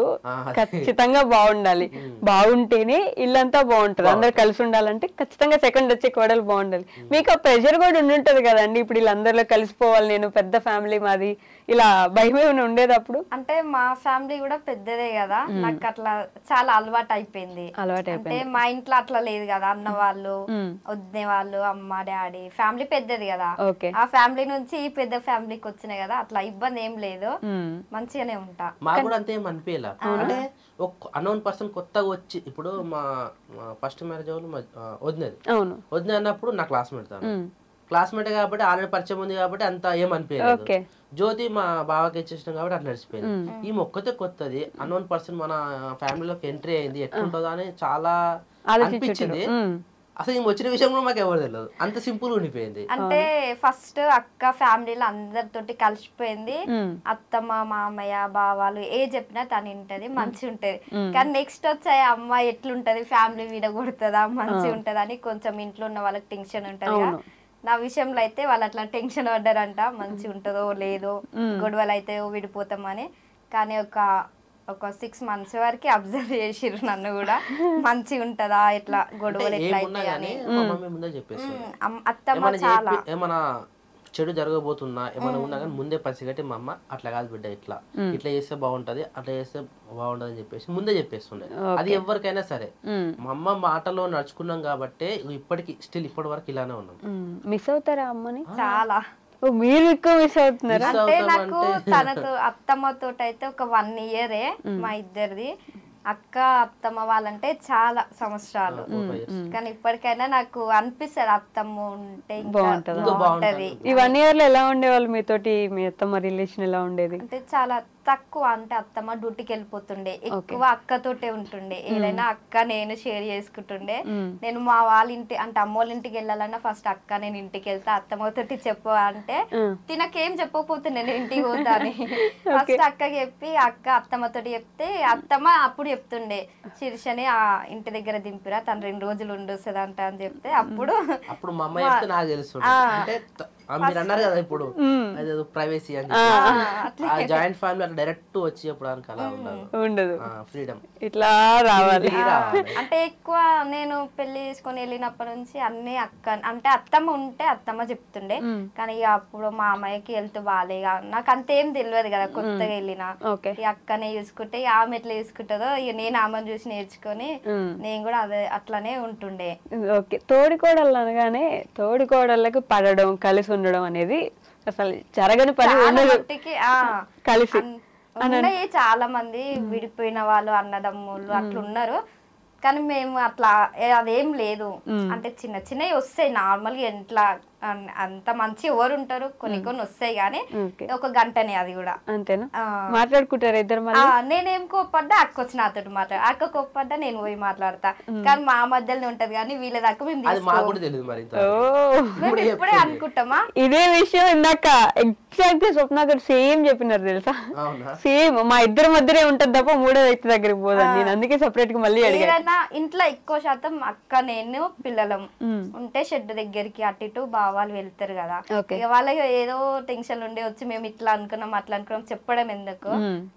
ఖచ్చితంగా బాగుండాలి, బాగుంటేనే ఇల్లంతా బాగుంటది. అందరు కలిసి ఉండాలంటే ఖచ్చితంగా సెకండ్ వచ్చే కోడలు బాగుండాలి. మీకు ఆ ప్రెషర్ కూడా ఉండుంటది కదండి, ఇప్పుడు వీళ్ళందరిలో కలిసిపోవాలి, నేను పెద్ద ఫ్యామిలీ మాది, ఇలా భయం ఏమైనా ఉండేది అప్పుడు? అంటే మా ఫ్యామిలీ కూడా పెద్దదే కదా, నాకు అట్లా చాలా అలవాటు అయిపోయింది. అంటే మా ఇంట్లో అట్లా లేదు కదా, అన్న వాళ్ళు వదిన వాళ్ళు అమ్మ డాడీ ఫ్యామిలీ పెద్దది కదా, ఆ ఫ్యామిలీ నుంచి ఈ పెద్ద ఫ్యామిలీకి వచ్చినాయి కదా, అట్లా ఇబ్బంది ఏం లేదు, మంచిగానే ఉంటా. మాకు కూడా అంతే ఏం అనిపించలే. అంటే ఒక అన్నోన్ పర్సన్ కొత్తగా వచ్చి, ఇప్పుడు మా ఫస్ట్ మ్యారేజ్ వాళ్ళు వదిన అన్నప్పుడు నా క్లాస్మేట్ తాను, క్లాస్మేట్ కాబట్టి ఆల్రెడీ పరిచయం ఉంది కాబట్టి అంత ఏం అనిపించలేదు. జ్యోతి మా బావకి ఇచ్చేసాం కాబట్టి అట్లా నడిచిపోయింది. ఈ మొక్కతే కొత్తది అన్నోన్ పర్సన్ మన ఫ్యామిలీలోకి ఎంట్రీ అయింది, ఎట్లుంటుందో అని చాలా అనిపించింది. అసలు ఈ వచ్చిన విషయం కూడా మాకు ఎవరు తెలియదు, అంత సింపుల్ ఉండిపోయింది. అంటే ఫస్ట్ అక్క ఫ్యామిలీలో అందరితోటి కలిసిపోయింది, అత్తమ్మ మామయ్య బావాలు ఏ చెప్పినా తను వింటది, మంచి ఉంటది. కానీ నెక్స్ట్ వచ్చే అమ్మ ఎట్లుంటది, ఫ్యామిలీ విడగొడుతుందా, మంచి ఉంటది అని కొంచెం ఇంట్లో ఉన్న వాళ్ళకి టెన్షన్ ఉంటది. నా విషయంలో అయితే వాళ్ళు అట్లా టెన్షన్ పడ్డారంట, మంచి ఉంటుందో లేదో, గొడవలు అయితే విడిపోతామని. కానీ ఒక 6 months వరకు అబ్జర్వ్ చేసిర్రు నన్ను కూడా, మంచి ఉంటదా ఇట్లా గొడవలు ఎట్లా అయితే అని. అత్తమ్మ చాలా ఏమన్నా చెడు జరగబోతున్నా ఏమైనా ఉన్నా కానీ ముందే పసిగట్టి మా అమ్మ అట్లా కాదు బిడ్డ, ఇట్లా చేస్తే బాగుంటది, అట్లా చేస్తే బాగుంటది అని చెప్పేసి ముందే చెప్పేస్తుండే. అది ఎవరికైనా సరే మా అమ్మ మాటలో నడుచుకున్నాం కాబట్టి ఇప్పటికి స్టిల్ ఇప్పటి వరకు ఇలానే ఉన్నాం. మిస్ అవుతారా అమ్మని? చాలా. మీరు ఎక్కువ మిస్ అవుతున్నారు అంటే నాకు తనతో అత్తమ్మతో అయితే ఒక 1 year మా ఇద్దరిది. అక్క అత్తమ్మ వాళ్ళంటే చాలా సంవత్సరాలు, కానీ ఇప్పటికైనా నాకు అనిపిస్తుంది అత్తమ్మ ఉంటే బాగుంటది. ఈ 1 year లో ఎలా ఉండేవాళ్ళు మీతోటి? మీ అత్తమ్మ రిలేషన్ ఎలా ఉండేది? అంటే చాలా తక్కువ. అంటే అత్తమ్మ డ్యూటీకి వెళ్ళిపోతుండే, ఎక్కువ అక్కతోటే ఉంటుండే. ఏదైనా అక్క నేను షేర్ చేసుకుంటుండే. నేను మా వాళ్ళ ఇంటి అంటే అమ్మోళ్ళ ఇంటికి వెళ్ళాలన్నా ఫస్ట్ అక్క నేను ఇంటికి వెళ్తా, అత్తమ్మతోటి చెప్పు అంటే తినకేం చెప్పకపోతే నేను ఇంటికి పోతా అని ఫస్ట్ అక్కకి చెప్పి అత్తమ్మతోటి చెప్తే అత్తమ్మ అప్పుడు చెప్తుండే, శీర్షని ఆ ఇంటి దగ్గర దింపిరా, తను 2 రోజులు ఉండొస్తుంది అంట అని చెప్తే అప్పుడు మా అమ్మ చెప్తే నాకు తెలుసు. మీరు అన్నారు కదా ఇప్పుడు ప్రైవసీ అని, జాయింట్ ఫ్యామిలీ అట్లా డైరెక్ట్ వచ్చి చెప్పడానికి అలా ఉండదు, ఫ్రీడమ్ ఇట్లా రావాలి. అంటే ఎక్కువ నేను పెళ్లి చేసుకొని వెళ్ళినప్పటి నుంచి అన్ని అక్క అంటే అత్తమ్మ ఉంటే అత్తమ్మ చెప్తుండే, కానీ అప్పుడు మా అమ్మాయికి హెల్త్ బాగాలే, నాకు అంతేం తెలియదు కదా, కొత్తగా వెళ్ళినా ఈ అక్కనే చూసుకుంటే ఆమె ఎట్లా చూసుకుంటుందో నేను ఆమెను చూసి నేర్చుకొని నేను కూడా అదే అట్లానే ఉంటుండే. ఓకే, తోడికోడళ్ళు అనగానే తోడికోడళ్ళకి పడడం కలిసి ఉండడం అనేది అసలు జరగని పని. కలిసి ఉన్నాయి చాలా మంది విడిపోయిన వాళ్ళు అన్నదమ్ములు అట్లా ఉన్నారు, కానీ మేము అట్లా అదేం లేదు. అంటే చిన్న చిన్నవి వస్తాయి నార్మల్ గా, ఇంట్లో అంత మంచి ఎవరు ఉంటారు, కొన్ని వస్తాయి కానీ ఒక గంటనే, అది కూడా అంతేనా? మాట్లాడుకుంటారు ఇద్దరు? నేనేం కోప్పడ్డా అక్క వచ్చి నాతో మాట్లాడు, అక్క కోప్పడ్డా నేను పోయి మాట్లాడతా, కానీ మా మధ్యలోనే ఉంటది కానీ వీళ్ళ దాకా మేము ఇప్పుడే అనుకుంటామా. ఇదే విషయం ఇందాక ఎగ్జాక్ట్ గా స్వప్న గారు సేమ్ చెప్పినారు తెలుసా, సేమ్ మా ఇద్దరి మధ్యనే ఉంటది తప్ప మూడో వ్యక్తి దగ్గరికి పోదని. నేను అందుకే సెపరేట్ గా మళ్ళీ అడిగాను. ఇంట్లో ఎక్కువ శాతం అక్క నేను పిల్లలం ఉంటే షెడ్ దగ్గరికి అటు ఇటు వాళ్ళు వెళ్తారు కదా, ఇక వాళ్ళకి ఏదో టెన్షన్ ఉండే వచ్చి మేము ఇట్లా అనుకున్నాం అట్లా అనుకున్నాం చెప్పడం ఎందుకు,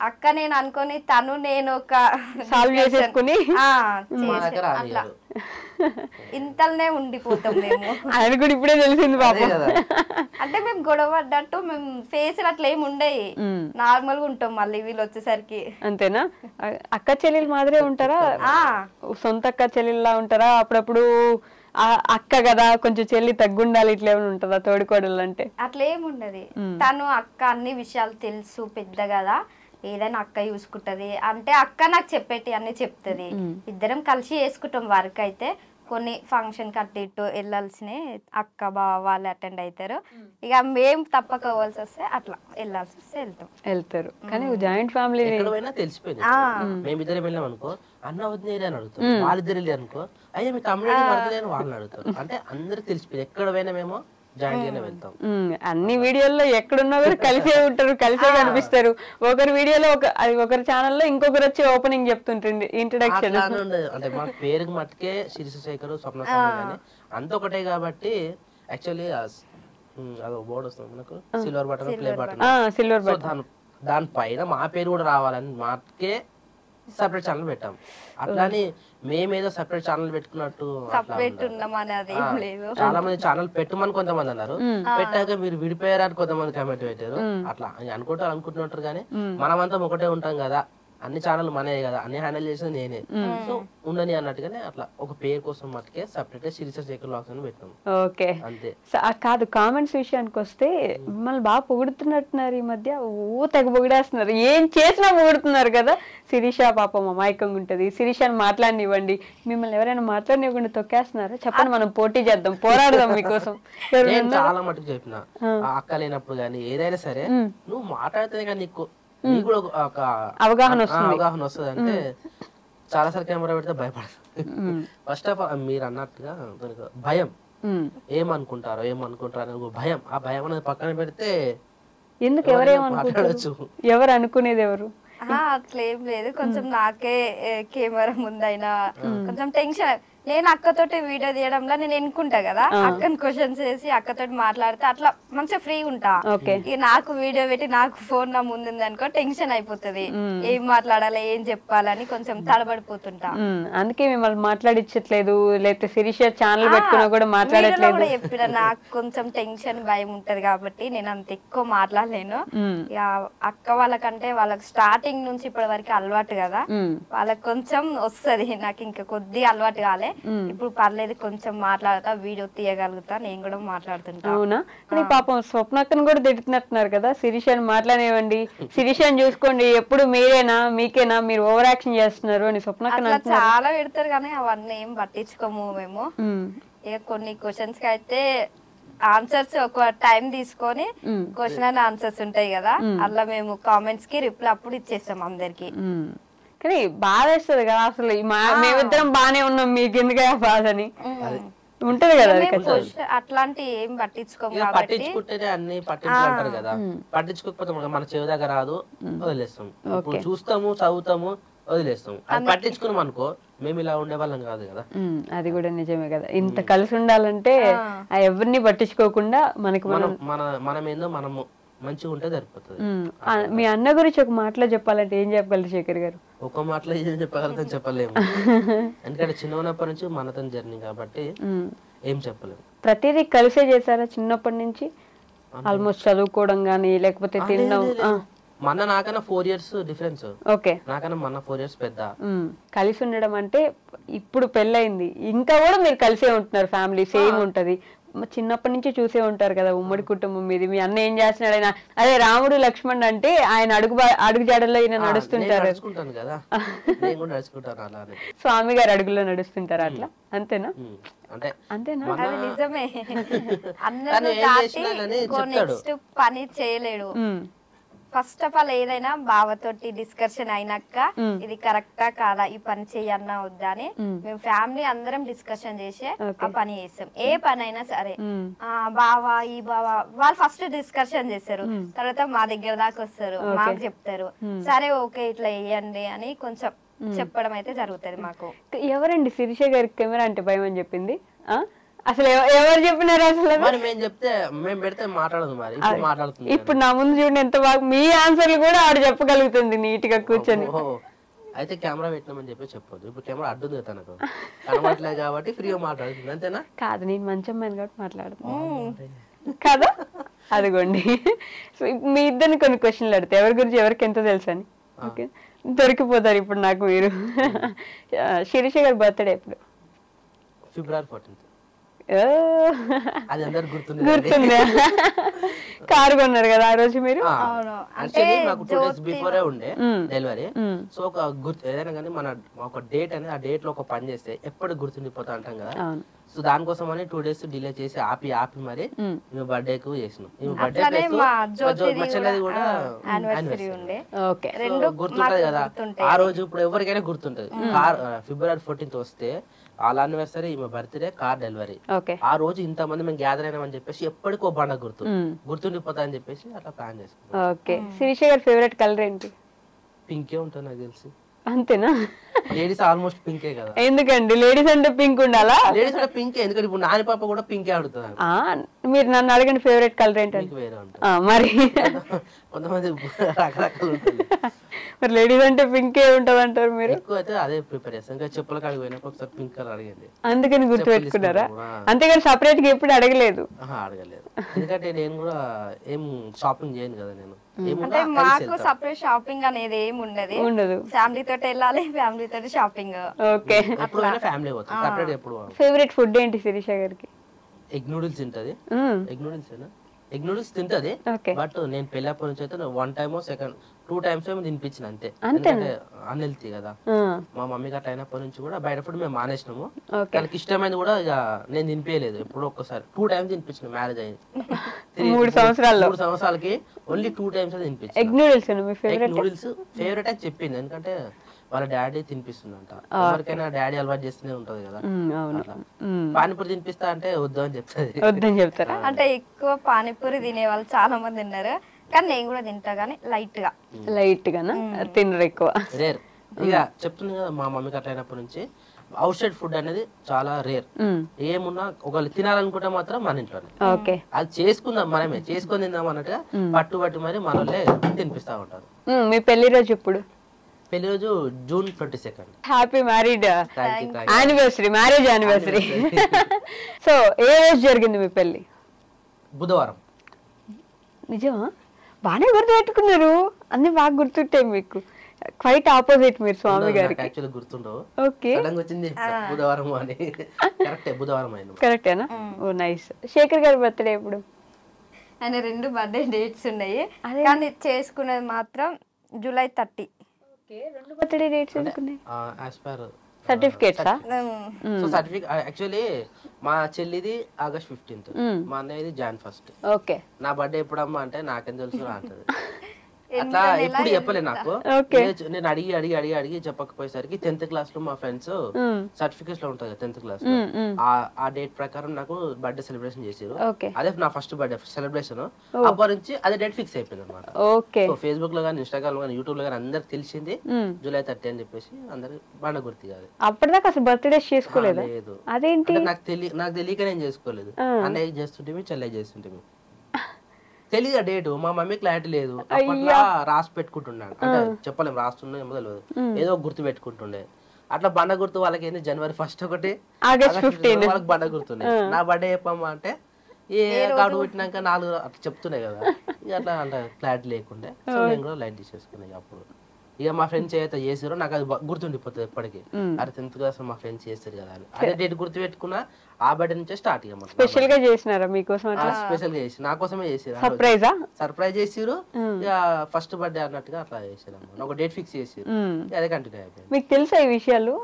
అక్క నేను అనుకొని తను నేను ఒక సాల్వ్ చేసేసుకుని అట్లా ఇంతలోనే ఉండిపోతాం మేము. ఆయన కూడా ఇప్పుడే తెలిసింది పాపం. అంటే మేము గొడవ పడ్డట్టు మేము ఫేస్ అట్లా ఏమి ఉండయి, నార్మల్ గా ఉంటాం మళ్ళీ వీళ్ళు వచ్చేసరికి. అంతేనా? అక్క చెల్లెలు మాదిరే ఉంటారా? సొంత అక్క చెల్లెల్లా ఉంటారా? అప్పుడప్పుడు అక్క కదా కొంచెం చెల్లి తగ్గుండాలి ఇట్లా ఏమైనా ఉంటుందా తోడికోడలు అంటే? అట్లా ఏముండదు, తను అక్క అన్ని విషయాలు తెలుసు పెద్ద కదా, ఏదైనా అక్క చూసుకుంటది. అంటే అక్క నాకు చెప్పేటి అన్ని చెప్తది, ఇద్దరం కలిసి చేసుకుంటాం వర్క్. అయితే కొన్ని ఫంక్షన్ కి అటు ఇటు వెళ్ళాల్సిన అక్క బావ వాళ్ళు అటెండ్ అవుతారు, ఇక మేము తప్పక పోవాల్సి వస్తే అట్లా వెళ్ళాల్సి వస్తే వెళ్తారు. కానీ జాయింట్ ఫ్యామిలీ తెలిసిపోయింది. మేమిద్దరం వెళ్ళాం అనుకో, అన్న వదిలేరు అని అడుగుతారు, వాళ్ళిద్దరు వెళ్ళి అనుకో అయ్యా మీ తమ్ముడు పడతలేని వాళ్ళని అడుగుతారు. అంటే అందరు తెలిసిపోయింది, ఎక్కడ పోయినా మేము జాయింట్ గానే వెళ్తాం. అన్ని వీడియోల్లో ఎక్కడున్నా కూడా కలిసే ఉంటారు, కలిసే కనిపిస్తారు. ఒకరి వీడియోలో ఒకరి ఛానల్లో ఇంకొకరు వచ్చి ఓపెనింగ్ చెప్తుంటుంది, ఇంట్రడక్షన్. అంటే మా పేరుకి మట్టుకే శిరీషశేఖర్ స్వప్న అంత ఒకటే కాబట్టి యాక్చువల్లీ అదో బోర్డు వస్తుంది మనకు, సిల్వర్ బటన్ ప్లే బటన్, దానిపైన మా పేరు కూడా రావాలని మాకే సెపరేట్ ఛానల్ పెట్టాం. అట్లానే మేమేదో సెపరేట్ ఛానల్ పెట్టుకున్నట్టు సపరేట్ ఉన్నామని అదేం లేదు. చాలా మంది ఛానల్ పెట్టమని కొంతమంది అన్నారు, పెట్టాక మీరు విడిపోయారని కొంతమంది కామెంట్ పెట్టారు. అట్లా అనుకుంటుంటారు కానీ మనమంతా ఒకటే ఉంటాం కదా, అన్ని ఛానల్ మనే కదా, అన్ని హ్యాండిల్ చేసేది నేనే, సో ఉండని అన్నట్టుగానే అట్లా ఒక పేరు కోసం మట్టుకే సపరేట్ శిరీష శేఖర్ వ్లాగ్స్ అని పెట్టాం. ఓకే అంతే. కాదు, కామెంట్స్ విషయానికి వస్తే మిమ్మల్ని బాగా పొగుడుతున్నట్టున్నారు ఈ మధ్య, తెగ పొగిడేస్తున్నారు, ఏం చేసినా పొగుడుతున్నారు కదా. శిరీష పాపం అమాయకంగా ఉంటది, శిరీషని మాట్లాడనివ్వండి, మిమ్మల్ని ఎవరైనా మాట్లాడనివ్వకుండా తొక్కేస్తున్నారా? చెప్పండి, మనం పోటీ చేద్దాం, పోరాడదాం మీకోసం. చాలా మటుకు చెప్పిన అక్క లేనప్పుడు గానీ ఏదైనా సరే నువ్వు మాట్లాడితే కానీ నీకు కూడా ఒక అవగాహన వస్తుంది అంటే చాలా సార్లు కెమెరా పెడితే భయపడతారు. ఫస్ట్ ఆఫ్ ఆల్ మీరు అన్నట్టుగా భయం, ఏమనుకుంటారో అని భయం, ఆ భయం అనేది పక్కన పెడితే ఎందుకు మాట్లాడచ్చు. ఎవరు అనుకునేది ఎవరు అట్లేం లేదు, కొంచెం నాకే కెమెరా ముందైనా కొంచెం టెన్షన్. నేను అక్కతోటి వీడియో తీయడంలో నేను ఎన్నుకుంటా కదా, అక్కని క్వశ్చన్స్ వేసి అక్కతోటి మాట్లాడితే అట్లా మంచిగా ఫ్రీ ఉంటా. ఇక నాకు వీడియో పెట్టి నాకు ఫోన్ నా ముందుంది అనుకో టెన్షన్ అయిపోతుంది, ఏం మాట్లాడాలి ఏం చెప్పాలని కొంచెం తడబడిపోతుంటా. అందుకే మిమ్మల్ని మాట్లాడించట్లేదు, లేకపోతే శిరీష ఛానల్ పెట్టుకున్నా కూడా మాట్లాడట్లేదు చెప్పిన. నాకు కొంచెం టెన్షన్ భయం ఉంటది కాబట్టి నేను అంత ఎక్కువ మాట్లాడలేను. ఇక అక్క వాళ్ళకంటే వాళ్ళకి స్టార్టింగ్ నుంచి ఇప్పటి వరకు అలవాటు కదా, వాళ్ళకి కొంచెం వస్తది, నాకు ఇంకా కొద్ది అలవాటు కాలే. ఇప్పుడు పర్లేదు, కొంచెం మాట్లాడతా, వీడియో తీయగలుగుతా, నేను కూడా మాట్లాడుతుంటా. అవునా? కానీ పాపం స్వప్నక్కను కూడా తిడుతున్నట్టున్నారు కదా, శిరీషని మాట్లాడనివ్వండి, శిరీషని చూసుకోండి, ఎప్పుడు మీకేనా మీరు ఓవర్ యాక్షన్ చేస్తున్నారు అని స్వప్నక్క చాలా పెడతారు కానీ అవన్నీ ఏం పట్టించుకోము మేము. ఇక కొన్ని క్వశ్చన్స్ కి అయితే ఆన్సర్స్ ఒక టైం తీసుకొని క్వశ్చన్ అండ్ ఆన్సర్స్ ఉంటాయి కదా, అలా మేము కామెంట్స్ కి రిప్లై అప్పుడు ఇచ్చేస్తాం అందరికి. కానీ బాధ వేస్తుంది కదా, అసలు మేమిద్దరం బానే ఉన్నాం, మీకు ఎందుకు బాధ అని ఉంటది కదా. అట్లాంటి ఏం పట్టించుకోము, పట్టించుకుంటేనే అన్ని పట్టించుకుంటారు కదా, పట్టించుకోకపోతే మన చెవి దగ్గర రాదు, వదిలేస్తాం. చూస్తాము, చదువుతాము, వదిలేస్తాం. అది పట్టించుకున్నాం అనుకో మేము ఇలా ఉండే వాళ్ళం కాదు కదా. అది కూడా నిజమే కదా, ఇంత కలిసి ఉండాలంటే ఎవరిని పట్టించుకోకుండా మనకి మనం ఏందో మనము మంచిగా ఉంటే సరిపోతుంది. మీ అన్న గురించి ఒక మాటలో చెప్పాలంటే ఏం చెప్పగలరు శేఖర్ గారు? ఒక మాటలో ఏం చెప్పగలుగుతాం చెప్పలేము, ఎందుకంటే చిన్నప్పటి నుంచి మనతో జర్నీ కాబట్టి ఏం చెప్పలేము. ప్రతిదీ కలిసే చేశారా చిన్నప్పటి నుంచి? ఆల్మోస్ట్ చదువుకోవడం గానీ లేకపోతే తినడం? మన నాకన్నా 4 years డిఫరెన్స్. ఓకే, నాకన్నా మన 4 years పెద్ద. కలిసి ఉండడం అంటే ఇప్పుడు పెళ్ళయింది ఇంకా కూడా మీరు కలిసే ఉంటున్నారు, ఫ్యామిలీ సేమ్ ఉంటది. చిన్నప్పటి నుంచి చూసే ఉంటారు కదా ఉమ్మడి కుటుంబం మీది. మీ అన్న ఏం చేస్తున్నాడు ఆయన, అదే రాముడు లక్ష్మణుడు అంటే ఆయన అడుగు జాడల్లో ఈయన నడుస్తుంటారు కదా, స్వామి గారు అడుగులో నడుస్తుంటారు అట్లా, అంతేనా? అంతేనా? నిజమే. నెక్స్ట్ పని చేయలేడు. ఫస్ట్ ఆఫ్ ఆల్ ఏదైనా బావతోటి డిస్కషన్ అయినాక ఇది కరెక్టా కాదా, ఈ పని చెయ్యన్నా వద్దా అని మేము ఫ్యామిలీ అందరం డిస్కషన్ చేసి ఆ పని చేస్తాం. ఏ పని అయినా సరే బావా ఈ బావా వాళ్ళు ఫస్ట్ డిస్కషన్ చేస్తారు, తర్వాత మా దగ్గర దాకా వస్తారు, మాకు చెప్తారు, సరే ఓకే ఇట్లా వేయండి అని కొంచెం చెప్పడం అయితే జరుగుతుంది మాకు. ఎవరండి శిరీష గారికి కెమెరా అంటే భయం అని చెప్పింది? అసలు ఎవరు చెప్పినారు? అసలు ఇప్పుడు నా ముందు చూడండి ఎంత బాగా మీ ఆన్సర్లు కూడా ఆడు చెప్పగలుగుతుంది నీట్ గా కూర్చొని. అయితే కెమెరా పెట్టినామని చెప్పి చెప్పొద్దు, ఇప్పుడు కెమెరా అడ్డుంది తనకు కనబడలేదు కాబట్టి ఫ్రీగా మాట్లాడుతుంది, అంతేనా? కాదు, నేను మంచి అమ్మాయిని కాబట్టి మాట్లాడుతున్నాను కదా. అదిగోండి, మీ ఇద్దరిని కొన్ని క్వశ్చన్లు అడితే ఎవరి గురించి ఎవరికి ఎంత తెలుసు అని ఓకే దొరికిపోతారు ఇప్పుడు నాకు మీరు. శిరీష గారి బర్త్డే ఎప్పుడు? February 14th. గుర్తుందా? కారు కొన్నారు కదా ఆ రోజు మీరు? నాకు 2 days బిఫోరే ఉండే డెలివరీ, సో ఒక గుర్తు ఏదైనా కానీ మన ఒక డేట్ అనేది ఆ డేట్ లో ఒక పని చేస్తే ఎప్పుడు గుర్తుండిపోతా అంటాం కదా, సో దానికోసం అని 2 days డిలే చేసి ఆపి మరి మేము బర్త్డే కు చేసినాం. బర్త్డే కూడా గుర్తుంటది కదా ఆ రోజు. ఇప్పుడు ఎవరికైనా గుర్తుంటది, February 14th వస్తే వాళ్ళ యానివర్సరీ, ఈమె బర్త్డే, కార్ డెలివరీ. ఆ రోజు ఇంతమంది మేము గ్యాదర్ అయినామని చెప్పేసి ఎప్పటికో బండ గుర్తుండిపోతా అని చెప్పేసి అట్లా ప్లాన్ చేసుకున్నాం. ఓకే, శిరీష గారి ఫేవరెట్ కలర్ ఏంటి? పింకే ఉంటుంది నాకు తెలిసి. అంతేనా? లేడీస్ ఆల్మోస్ట్ పింకే కదా. ఎందుకండి లేడీస్ అంటే పింక్ ఉండాలా? లేడీస్ అంటే పింకే, ఎందుకంటే ఇప్పుడు నాని పాప కూడా పింకే ఆడుతుంది. మీరు నన్ను అడగండి ఫేవరెట్ కలర్ ఏంటంటే మీకు వేరే ఉంటుంది. మరి కొంతమంది రకరకాలు ఉంటుంది. మరి లేడీస్ అంటే పింకే ఉంటది అంటారు మీరు. ఎక్కువ అయితే అదే ప్రిపేర్ చేస్తాను. ఇంకా చెప్పుల కాడికి పోయినప్పుడు ఒకసారి పింక్ కలర్ అడిగింది, అందుకని గుర్తు చెప్పులు పెట్టుకున్నారా? తీసుకున్నాము. అంతేగాని సపరేట్ గా ఎప్పుడు అడగలేదు. అడగలేదు, ఎందుకంటే నేను కూడా ఏం షాపింగ్ చేయను కదా. నేను అంటే మాకు సపరేట్ షాపింగ్ అనేది ఏమి ఉండదు. ఫ్యామిలీ తోటి వెళ్ళాలి, ఫ్యామిలీ తోటి షాపింగ్. ఓకే, ఎప్పుడైనా ఫ్యామిలీ పోతాం, సపరేట్ ఎప్పుడు. ఫేవరెట్ ఫుడ్ ఏంటి శిరీష గారికి? ఎగ్ నూడిల్స్ తింటది. ఎగ్ నూడిల్స్ ఎగ్ నూడిల్స్ తింటది. బట్ నేను పెళ్ళప్పటి నుంచి అయితే 1 టైమ్ 2 టైమ్స్ ఏమో తినిపించిన అంతే. ఎందుకంటే అన్హెల్తీ కదా. మా మమ్మీ గట్ట అయినప్పటి నుంచి కూడా బయట ఫుడ్ మేము మానేసినాము. తనకి ఇష్టమైనది కూడా ఇక నేను తినిపించలేదు. ఎప్పుడో ఒక్కసారి 2 టైమ్స్ తినిపించిన మ్యారేజ్ అయ్యింది 3 సంవత్సరాలకి ఓన్లీ 2 టైమ్స్ తినిపించిన. ఎగ్ నూడిల్స్ నూడిల్స్ ఫేవరెట్ అని చెప్పింది, ఎందుకంటే వాళ్ళ డాడీ తినిపిస్తుందంట. ఎవరికైనా డాడీ అలవాటు చేస్తూనే ఉంటది కదా. పానీపూరి తినిపిస్తా అంటే వద్దు అని చెప్తుంది. వద్దని చెప్తారా? అంటే ఎక్కువ పానీపూరి తినే వాళ్ళు చాలా మంది ఉన్నారు, కానీ నేను కూడా తింటా, కానీ లైట్ గానా తినరు ఎక్కువ. రేర్. ఇక చెప్తుంది కదా మా మమ్మీకి అట్లా అయినప్పటి నుంచి అవుట్ సైడ్ ఫుడ్ అనేది చాలా రేర్. ఏమున్నా ఒకళ్ళు తినాలనుకుంటే మాత్రం మన ఇంట్లోనే అది చేసుకుందాం, మనమే చేసుకొని తిందాం అన్నట్టుగా పట్టు మరి మనోళ్ళే తినిపిస్తా ఉంటారు. మీ పెళ్లి రోజు ఇప్పుడు? పెళ్లి రోజు June 22. Happy married anniversary, marriage anniversary. So ఏ రోజు జరిగింది మీ పెళ్లి? బుధవారం. నిజమా? బాగానే గుర్తు పెట్టుకున్నారు, అన్ని బాగా గుర్తుంటాయి మీకు. క్వైట్ ఆపోజిట్ మీరు స్వామి గారికి. యాక్చువల్లీ గుర్తుండవు. ఓకే, వచ్చింది బుధవారం అని. కరెక్టే, బుధవారం అయింది. కరెక్టేనా? ఓ నైస్. శేఖర్ గారి బర్త్డే ఎప్పుడు? ఆయన 2 బర్త్డే డేట్స్ ఉన్నాయి, కానీ చేసుకునేది మాత్రం July 30. 2 బర్త్డే డేట్స్ ఎందుకున్నాయి? సర్టిఫికేట్సా? సో సర్టిఫికేట్ యాక్చువల్లీ మా చెల్లిది August 15th, మా అన్నయ్యది Jan 1st. ఓకే. నా బర్త్డే ఎప్పుడమ్మా అంటే నాకేం తెలుసు అంటది. అట్లా ఎప్పుడు చెప్పలే నాకు. నేను అడిగి చెప్పకపోయేసరికి 10th క్లాస్ లో మా ఫ్రెండ్స్ సర్టిఫికేట్స్ లో ఉంటుంది 10th క్లాస్ లో, ఆ డేట్ ప్రకారం నాకు బర్త్డే సెలబ్రేషన్ చేసారు. అదే నా ఫస్ట్ బర్త్డే సెలబ్రేషన్. అప్పటి నుంచి అదే డేట్ ఫిక్స్ అయిపోయింది అనమాట. సో ఫేస్బుక్ లో కానీ, ఇన్స్టాగ్రామ్ లో కానీ, యూట్యూబ్ లో కానీ అందరికి తెలిసింది July 30 అని చెప్పేసి అందరికి బండ గుర్తు కాదు. అప్పటిదాకా అసలు బర్త్డే చేసుకోలేదు? లేదు. అదేంటి? నాకు తెలియక నేను చేసుకోలేదు. అన్నయ్య చేస్తుంటే చెల్లె చేస్తుంటే తెలియదు డేటు. మా మమ్మీ క్లారిటీ లేదు. అప్పట్లో రాసి పెట్టుకుంటున్నాను, అంటే చెప్పలేము రాస్తున్నా ఏమో తెలియదు, ఏదో గుర్తు పెట్టుకుంటుండే. అట్లా బండ గుర్తు వాళ్ళకి ఏంది January 1 ఒకటి, August 15 వాళ్ళకి బండ గుర్తుండే. నా బర్త్డే చెప్పమ్మా అంటే ఏ కాడు పెట్టినాక 4 అట్లా చెప్తున్నాయి కదా. ఇక అట్లా అంటే క్లారిటీ లేకుండే. సో నేను కూడా లైట్ తీసేసుకున్నాయి. అప్పుడు ఇక మా ఫ్రెండ్స్ ఏదైతే చేసారో నాకు అది గుర్తుండిపోతుంది ఎప్పటికీ. అరే 10th క్లాస్ మా ఫ్రెండ్స్ చేస్తారు కదా అని అదే డేట్ గుర్తు పెట్టుకున్నా. ఆ బర్త్డే నుంచే స్టార్ట్. స్పెషల్ గా చేసినారా మీకోసం? స్పెషల్ గా చేసి నా కోసమే చేసిరు. సర్ప్రైజ్ చేసిరు. ఇక ఫస్ట్ బర్త్డే అన్నట్టుగా అట్లా చేసారు. ఒక డేట్ ఫిక్స్ చేసిరు, అదే కంటిన్యూ అయిపోయింది. మీకు తెలుసా ఈ విషయాలు?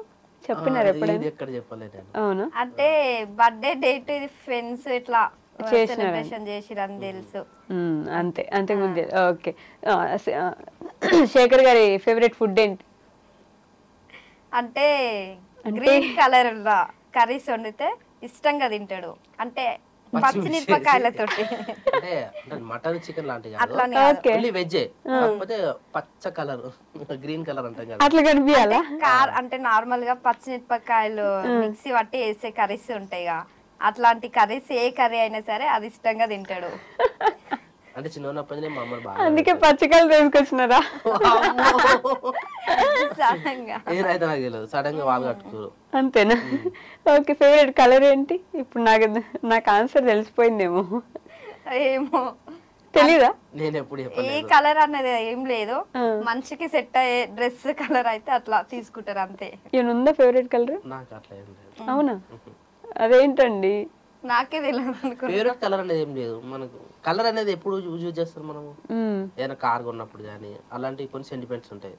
చెప్పినారు ఎప్పుడైనా? ఎక్కడ చెప్పలేదు. అవునా? అంటే బర్త్డే డేట్ ఇది ఫ్రెండ్స్ ఇట్లా సెలబ్రేషన్ చేసిరని తెలుసు అంతే, అంతకుముందు. ఓకే. శేఖర్ గారి ఫేవరెట్ ఫుడ్ ఏంటి? అంటే గ్రీన్ కలర్ కర్రీస్ వండితే ఇష్టంగా తింటాడు, అంటే పచ్చిమిరపకాయలతోటి. అంటే మటన్ చికెన్ లాంటివి వెజ్, కాకపోతే పచ్చ కలర్ గ్రీన్ కలర్ అంటాం కదా, అట్లా కనిపించాలా? అంటే నార్మల్ గా పచ్చిమిరపకాయలు మిక్సీ పట్టి వేసే కర్రీస్ ఉంటాయి, అట్లాంటి కర్రీస్ ఏ కర్రీ అయినా సరే అది ఇష్టంగా తింటాడు. అంటే చిన్నప్పటి మా అమ్మ బాగా, అందుకే పచ్చకాయలు తీసుకొచ్చినారా? ఏదైతే నాకు తెలియదు, సడన్ గా వాళ్ళు కట్టుకోరు. అంతేనా? ఓకే. ఫేవరెట్ కలర్ ఏంటి? ఇప్పుడు నాకు ఆన్సర్ తెలిసిపోయిందేమో. ఏమో తెలీదా? నేను ఎప్పుడు ఏ కలర్ అన్నది ఏం లేదు, మనిషికి సెట్ అయ్యే డ్రెస్ కలర్ అయితే అట్లా తీసుకుంటారు అంతే. ఏముందా ఫేవరెట్ కలర్? నాకు అట్లా ఏం లేదు. అవునా? అదేంటండి? నాకే తెలియదు. ఫేవరెట్ కలర్ అనేది ఏం లేదు మనకు. కలర్ అనేది ఎప్పుడు యూజ్ చేస్తారు మనము, ఏదైనా కార్ కొన్నప్పుడు కానీ అలాంటి కొన్ని సెంటిమెంట్స్ ఉంటాయి.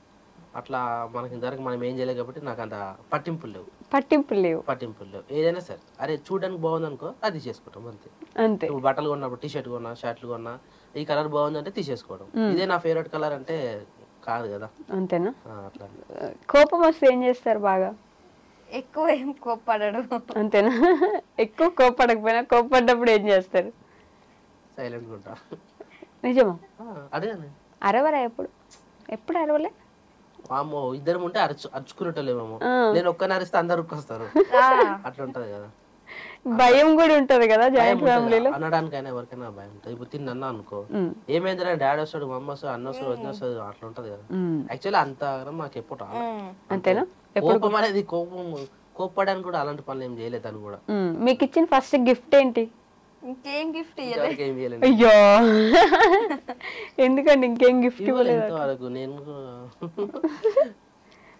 అట్లా మనకి ఇంతవరకు మనం ఏం చేయలేదు కాబట్టి నాకు అంత పట్టింపులు లేవు. ఏదైనా సరే అరే చూడడానికి బాగుంది అనుకో అది చేసుకుంటాం అంతే. ఇప్పుడు బట్టలు కొన్నప్పుడు టీషర్ట్ కొన్నా, షర్ట్లు కొన్నా, ఈ కలర్ బాగుంది అంటే తీసేసుకోవడం. ఇదే నా ఫేవరెట్ కలర్ అంటే కాదు కదా. అంతేనా? అట్లా. కోపం వస్తే ఏం చేస్తారు? బాగా ఎక్కువ ఏం కోప్పడడు. అంతేనా? ఎక్కువ కోప్పడకపోయినా కోప్పడ్డప్పుడు ఏం చేస్తారు? సైలెంట్ ఉంటా. నిజమా? అడగండి. అరవరా? ఎప్పుడు అరవలే. వామ్మో, ఇద్దరం ఉంటే అరుచుకునేటోళ్ళేమో. నేను ఒక్కని అరిస్తే అందరు ఉక్కొస్తారు, అట్లా ఉంటది కదా. భయం కూడా ఉంటది కదా జాయింట్ ఫ్యామిలీలో. అనడానికైనా ఎవరికైనా భయం ఉంటుంది. ఇప్పుడు తిన్నా అనుకో, ఏమైందిరా డాడీ వస్తాడు, మమ్మ వస్తాడు, అన్న వస్తాడు, వదిన వస్తాడు, అట్లా ఉంటది కదా. యాక్చువల్లీ అంత మాకు ఎప్పుడు అంతేనా? కోపం అనేది కోపడానికి కూడా అలాంటి పనులు ఏం చేయలేదు అని కూడా. మీకు ఇచ్చిన ఫస్ట్ గిఫ్ట్ ఏంటి? ఇంకేం గిఫ్ట్ అయ్యో ఎందుకండి ఇంకేం గిఫ్ట్ ఇవ్వలేదు? నేను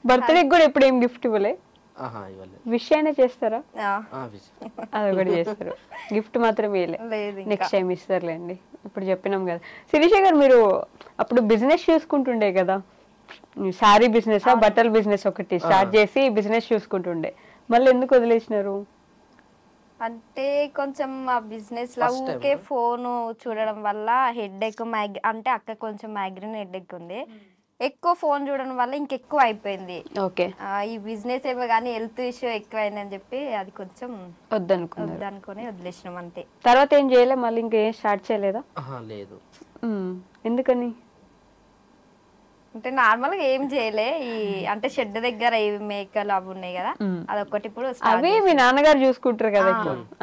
బర్త్డే కూడా ఎప్పుడు ఏం గిఫ్ట్ ఇవ్వలే? విష్ అయినా చేస్తారా? అది కూడా చేస్తారు, గిఫ్ట్ మాత్రం ఇవ్వలే. నెక్స్ట్ టైం ఇస్తారులేండి. ఇప్పుడు చెప్పినాం కదా. శిరీష గారు మీరు అప్పుడు బిజినెస్ చూసుకుంటుండే కదా, శారీ బిజినెస్ బట్టల బిజినెస్ ఒకటి స్టార్ట్ చేసి బిజినెస్ చూసుకుంటుండే, మళ్ళీ ఎందుకు వదిలేసినారు? అంటే కొంచెం ఆ బిజినెస్ లో ఊకే ఫోన్ చూడడం వల్ల హెడ్ ఎక్ అంటే అక్క కొంచెం మైగ్రేన్ హెడ్ ఎక్ ఉంది, ఎక్కువ ఫోన్ చూడడం వల్ల ఇంకెక్కువ అయిపోయింది. ఓకే, ఈ బిజినెస్ ఏమో కానీ హెల్త్ ఇష్యూ ఎక్కువైంది అని చెప్పి అది కొంచెం వద్దనుకుని వదిలేసినాం అంతే. తర్వాత ఏం చేయలే, మళ్ళీ ఇంకా ఏం స్టార్ట్ చేయలేదా? లేదు. ఎందుకని? అంటే నార్మల్ గా ఏం చేయలే, ఈ అంటే షెడ్ దగ్గర మేకలు అవి ఉన్నాయి కదా, అదొకటి ఇప్పుడు అవి మీ నాన్నగారు చూసుకుంటారు కదా,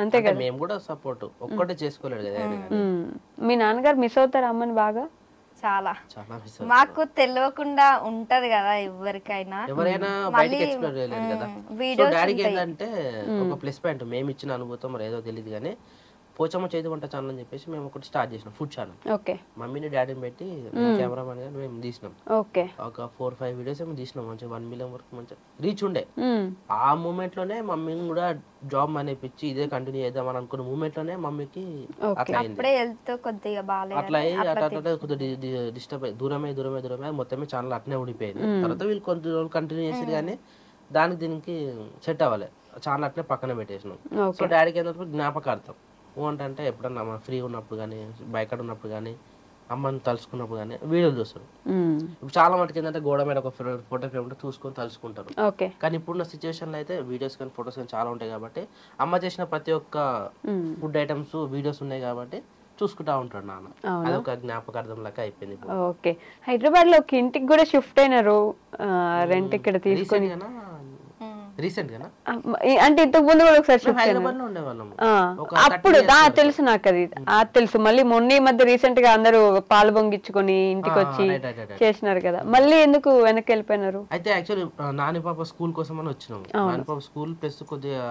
అంతే కదా. మేము కూడా సపోర్ట్ ఒక్కటే చేసుకోలేదు కదా. మీ నాన్నగారు మిస్ అవుతారు అమ్మని బాగా? చాలా మాకు తెలియకుండా ఉంటది కదా ఎవరికైనా, ఎవరైనా బయటకి ఎక్స్ప్లోర్ చేయలేదు కదా. సో డాడీకి ఏంటంటే ఒక ప్లస్ పాయింట్, మేము ఇచ్చిన అనుభూతం మరి ఏదో తెలియదు కానీ, పోచమ్మ చేతి వంట ఛానల్ అని చెప్పేసి మేము ఒకటి స్టార్ట్ చేసినాం, ఫుడ్ ఛానల్. ఓకే, మమ్మీని డాడీని పెట్టి కెమెరామెన్ గా మేము తీసినాం. ఓకే, ఒక 4-5 వీడియోస్ ఏమో తీసినాం, మంచిగా 1 మిలియన్ వరకు మంచిగా రీచ్ ఉండే. ఆ మూమెంట్ లోనే మమ్మీ కూడా జాబ్ మానేపించి ఇదే కంటిన్యూ చేద్దాం అని అనుకున్న మూమెంట్ లోనే మమ్మీకి అట్లా అయింది. అట్లా అయ్యి అట్లా కొద్దిగా డిస్టర్బ్ అయ్యి దూరమే మొత్తమే ఛానల్ అట్నే ఊడిపోయింది. తర్వాత వీళ్ళు కొంత రోజులు కంటిన్యూ చేసేది కానీ దానికి దీనికి సెట్ అవ్వాలి, ఛానల్ అట్నే పక్కన పెట్టేసినాం. సో డాడీకి ఏంటంటే జ్ఞాపకార్థం అంటే ఎప్పుడన్నా ఫ్రీ ఉన్నప్పుడు కానీ, బయట ఉన్నప్పుడు కానీ, అమ్మని తలుచుకున్నప్పుడు కానీ వీడియోలు చూస్తారు. ఇప్పుడు చాలా మటుకు ఏంటంటే గోడ మీద ఒక ఫోటో ఫ్రేమ్ చూసుకొని తలుచుకుంటారు. కానీ ఇప్పుడున్న సిచ్యువేషన్ లో అయితే వీడియోస్ కానీ ఫొటోస్ కానీ చాలా ఉంటాయి కాబట్టి, అమ్మ చేసిన ప్రతి ఒక్క ఫుడ్ ఐటమ్స్ వీడియోస్ ఉన్నాయి కాబట్టి చూసుకుంటా ఉంటాడు నాన్న. అదొక జ్ఞాపకార్థం లాగా అయిపోయింది. ఓకే, హైదరాబాద్ లో ఒక ఇంటికి కూడా షిఫ్ట్ అయినారు, రెంట్ ఇక్కడ తీసుకొని. రీసెంట్ గా అంటే ఇంతకు ముందు కూడా ఒకసారి అప్పుడు తెలుసు నాకు, అది తెలుసు. మళ్ళీ మొన్న ఈ మధ్య రీసెంట్ గా అందరూ పాలు పొంగిచ్చుకొని ఇంటికి వచ్చి చేసినారు కదా, మళ్ళీ ఎందుకు వెనక్కి వెళ్ళిపోయినారు? అయితే యాక్చువల్లీ నాని పాప స్కూల్ కోసం అని వచ్చినాము. నాని పాప స్కూల్ ప్లస్ కొద్దిగా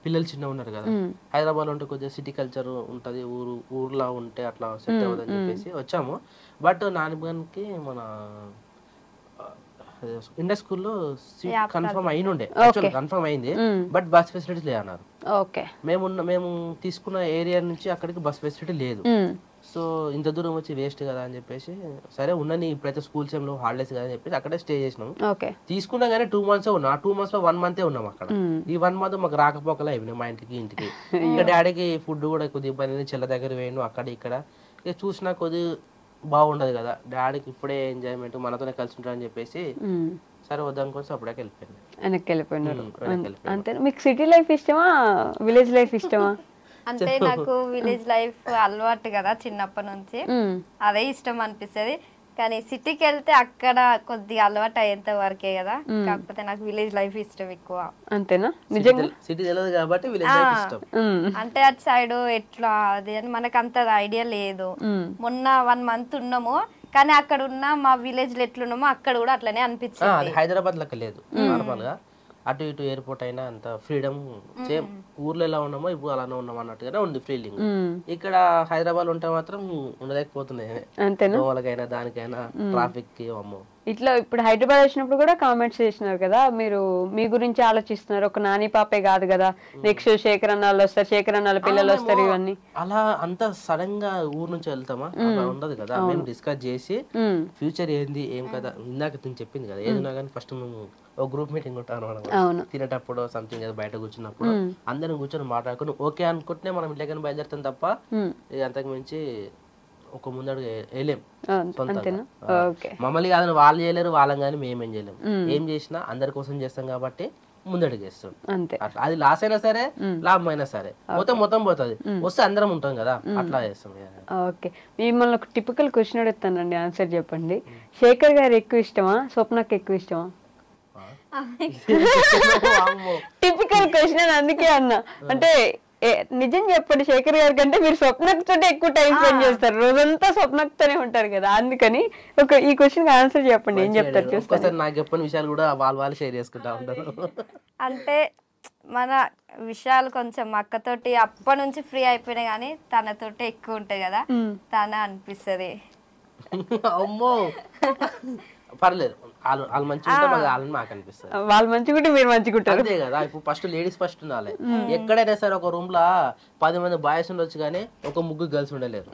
పిల్లలు చిన్న ఉన్నారు కదా, హైదరాబాద్ లో ఉంటే కొద్దిగా సిటీ కల్చర్ ఉంటది, ఊర్లో ఉంటే అట్లా సెట్ అవ్వదని చెప్పేసి వచ్చాము. బట్ నాని మన ఇండియా స్కూల్లో సీట్ కన్ఫర్మ్ అయినుండే, కన్ఫర్మ్ అయింది, బట్ బస్ ఫెసిలిటీస్ లేదు అన్నారు. మేము తీసుకున్న ఏరియా నుంచి అక్కడికి బస్ ఫెసిలిటీ లేదు. సో ఇంత దూరం వచ్చి వేస్ట్ కదా అని చెప్పేసి, సరే ఉన్నని ఇప్పుడైతే స్కూల్స్ ఏం హాలిడేస్ కదా అని చెప్పేసి అక్కడే స్టే చేసినాం. తీసుకున్నా కానీ 2 months ఉన్నా, 2 months లో 1 month ఉన్నాం అక్కడ. ఈ 1 month మాకు రాకపోకలే అయిపోయినాయి మా ఇంటికి. ఇంకా డాడీకి ఫుడ్ కూడా కొద్దిగా ఇబ్బంది, చెల్ల దగ్గర వేయండు అక్కడ ఇక్కడ. ఇక చూసినా కొద్దిగా బాగుండదు కదా, డాడీకి ఇప్పుడే ఎంజాయ్మెంట్ మనతోనే కలిసి ఉంటారని చెప్పేసి సరే వద్దనుకోసి అప్పుడే వెనక్కి వెళ్ళిపోయినారు. అంతే. మీకు సిటీ లైఫ్ ఇష్టమా, విలేజ్ లైఫ్ ఇష్టమా? అంటే నాకు విలేజ్ లైఫ్ అలవాటు కదా చిన్నప్పటి నుంచి, అదే ఇష్టం అనిపిస్తుంది. కానీ సిటీకి వెళ్తే అక్కడ కొద్దిగా అలవాటు అయ్యేంత వరకే కదా, కాకపోతే నాకు విలేజ్ లైఫ్ ఇష్టం ఎక్కువ. అంతేనా? నిజంగా సిటీ తెలియదు కాబట్టి విలేజ్ లైఫ్ ఇష్టం. అంటే అటు సైడ్ ఎట్లా అది అని మనకు అంత ఐడియా లేదు. మొన్న 1 month ఉన్నాము, కానీ అక్కడ ఉన్న మా విలేజ్ లో ఎట్లున్నామో అక్కడ కూడా అట్లనే అనిపించింది. హైదరాబాద్ లెక్క లేదు నార్మల్ గా, అటు ఇటు ఎయిర్పోర్ట్ అయినా అంత ఫ్రీడమ్ సేమ్ ఊర్లో ఎలా ఉన్నామో ఇప్పుడు అలానే ఉన్నాం అన్నట్టుగానే ఉంది ఫీలింగ్. ఇక్కడ హైదరాబాద్ ఉంటే మాత్రం ఉండలేకపోతున్నాయి, వాళ్ళకైనా దానికైనా ట్రాఫిక్ కి. అమ్మో, ఇట్లా ఇప్పుడు హైదరాబాద్ వచ్చినప్పుడు కూడా కామెంట్స్ చేసినారు కదా, మీరు మీ గురించి ఆలోచిస్తున్నారు, ఒక నాని పాపే కాదు కదా, నెక్స్ట్ శేఖర్ అన్నాళ్ళు వస్తారు, శేఖర్ అన్నాళ్ళ పిల్లలు వస్తారు, ఇవన్నీ. అలా అంత సడన్ గా ఊరు నుంచి వెళ్తామా అలా ఉండదు కదా. మేము డిస్కస్ చేసి ఫ్యూచర్ ఏంది ఏం కదా, ఇందాక నేను చెప్పింది కదా, ఏదైనా కానీ ఫస్ట్ మేము ఒక గ్రూప్ మీటింగ్ ఉంటాను మనం తినేటప్పుడు సంథింగ్ ఏదో బయట కూర్చున్నప్పుడు అందరం కూర్చొని మాట్లాడుకుని ఓకే అనుకుంటే మనం ఇంట్లోకి బయలుదేరుతాం తప్ప అంతకు మించి ఒక ముందడు వేయలేం. మమ్మల్ని కాదని వాళ్ళు చేయలేరు, వాళ్ళని కానీ మేమేం చేయలేము. ఏం చేసినా అందరి కోసం చేస్తాం కాబట్టి ముందడుగు చేస్తాం. అది లాస్ అయినా సరే లాభం అయినా సరే మొత్తం పోతుంది, వస్తే అందరం ఉంటాం కదా, అట్లా చేస్తాం. ఓకే, మిమ్మల్ని ఒక టిపికల్ క్వశ్చన్ అడుగుతానండి, ఆన్సర్ చెప్పండి. శేఖర్ గారు ఎక్కువ ఇష్టమా, స్వప్నకి ఎక్కువ ఇష్టమా? టిపికల్ క్వశ్చన్ అందుకే అన్నా, అంటే నిజం చెప్పండి, శేఖర్ గారి కంటే మీరు స్వప్నతోనే ఎక్కువ టైం స్పెండ్ చేస్తారు, రోజంతా స్వప్నతోనే ఉంటారు కదా, అందుకని ఈ క్వశ్చన్ ఆన్సర్ చెప్పండి, ఏం చెప్తారు చూస్తారు. నాకు చెప్పని విషయాలు కూడా వాళ్ళు షేర్ చేసుకుంటా ఉంటారు. అంటే మన విషయాలు కొంచెం అక్కతోటి అప్పటి నుంచి ఫ్రీ అయిపోయినా కానీ తనతోటి ఎక్కువ ఉంటాయి కదా, తన అనిపిస్తుంది. అమ్మో పర్లేదు, వాళ్ళు మంచిగా ఉంటే వాళ్ళని మాకు అనిపిస్తుంది. వాళ్ళు మంచిగుంటే మీరు మంచిగుంటారు, అంతే కదా. ఇప్పుడు ఫస్ట్ లేడీస్ ఫస్ట్ ఉండాలి. ఎక్కడైనా సరే ఒక రూమ్ లా 10 మంది బాయ్స్ ఉండొచ్చు కానీ ఒక 3 గర్ల్స్ ఉండలేరు.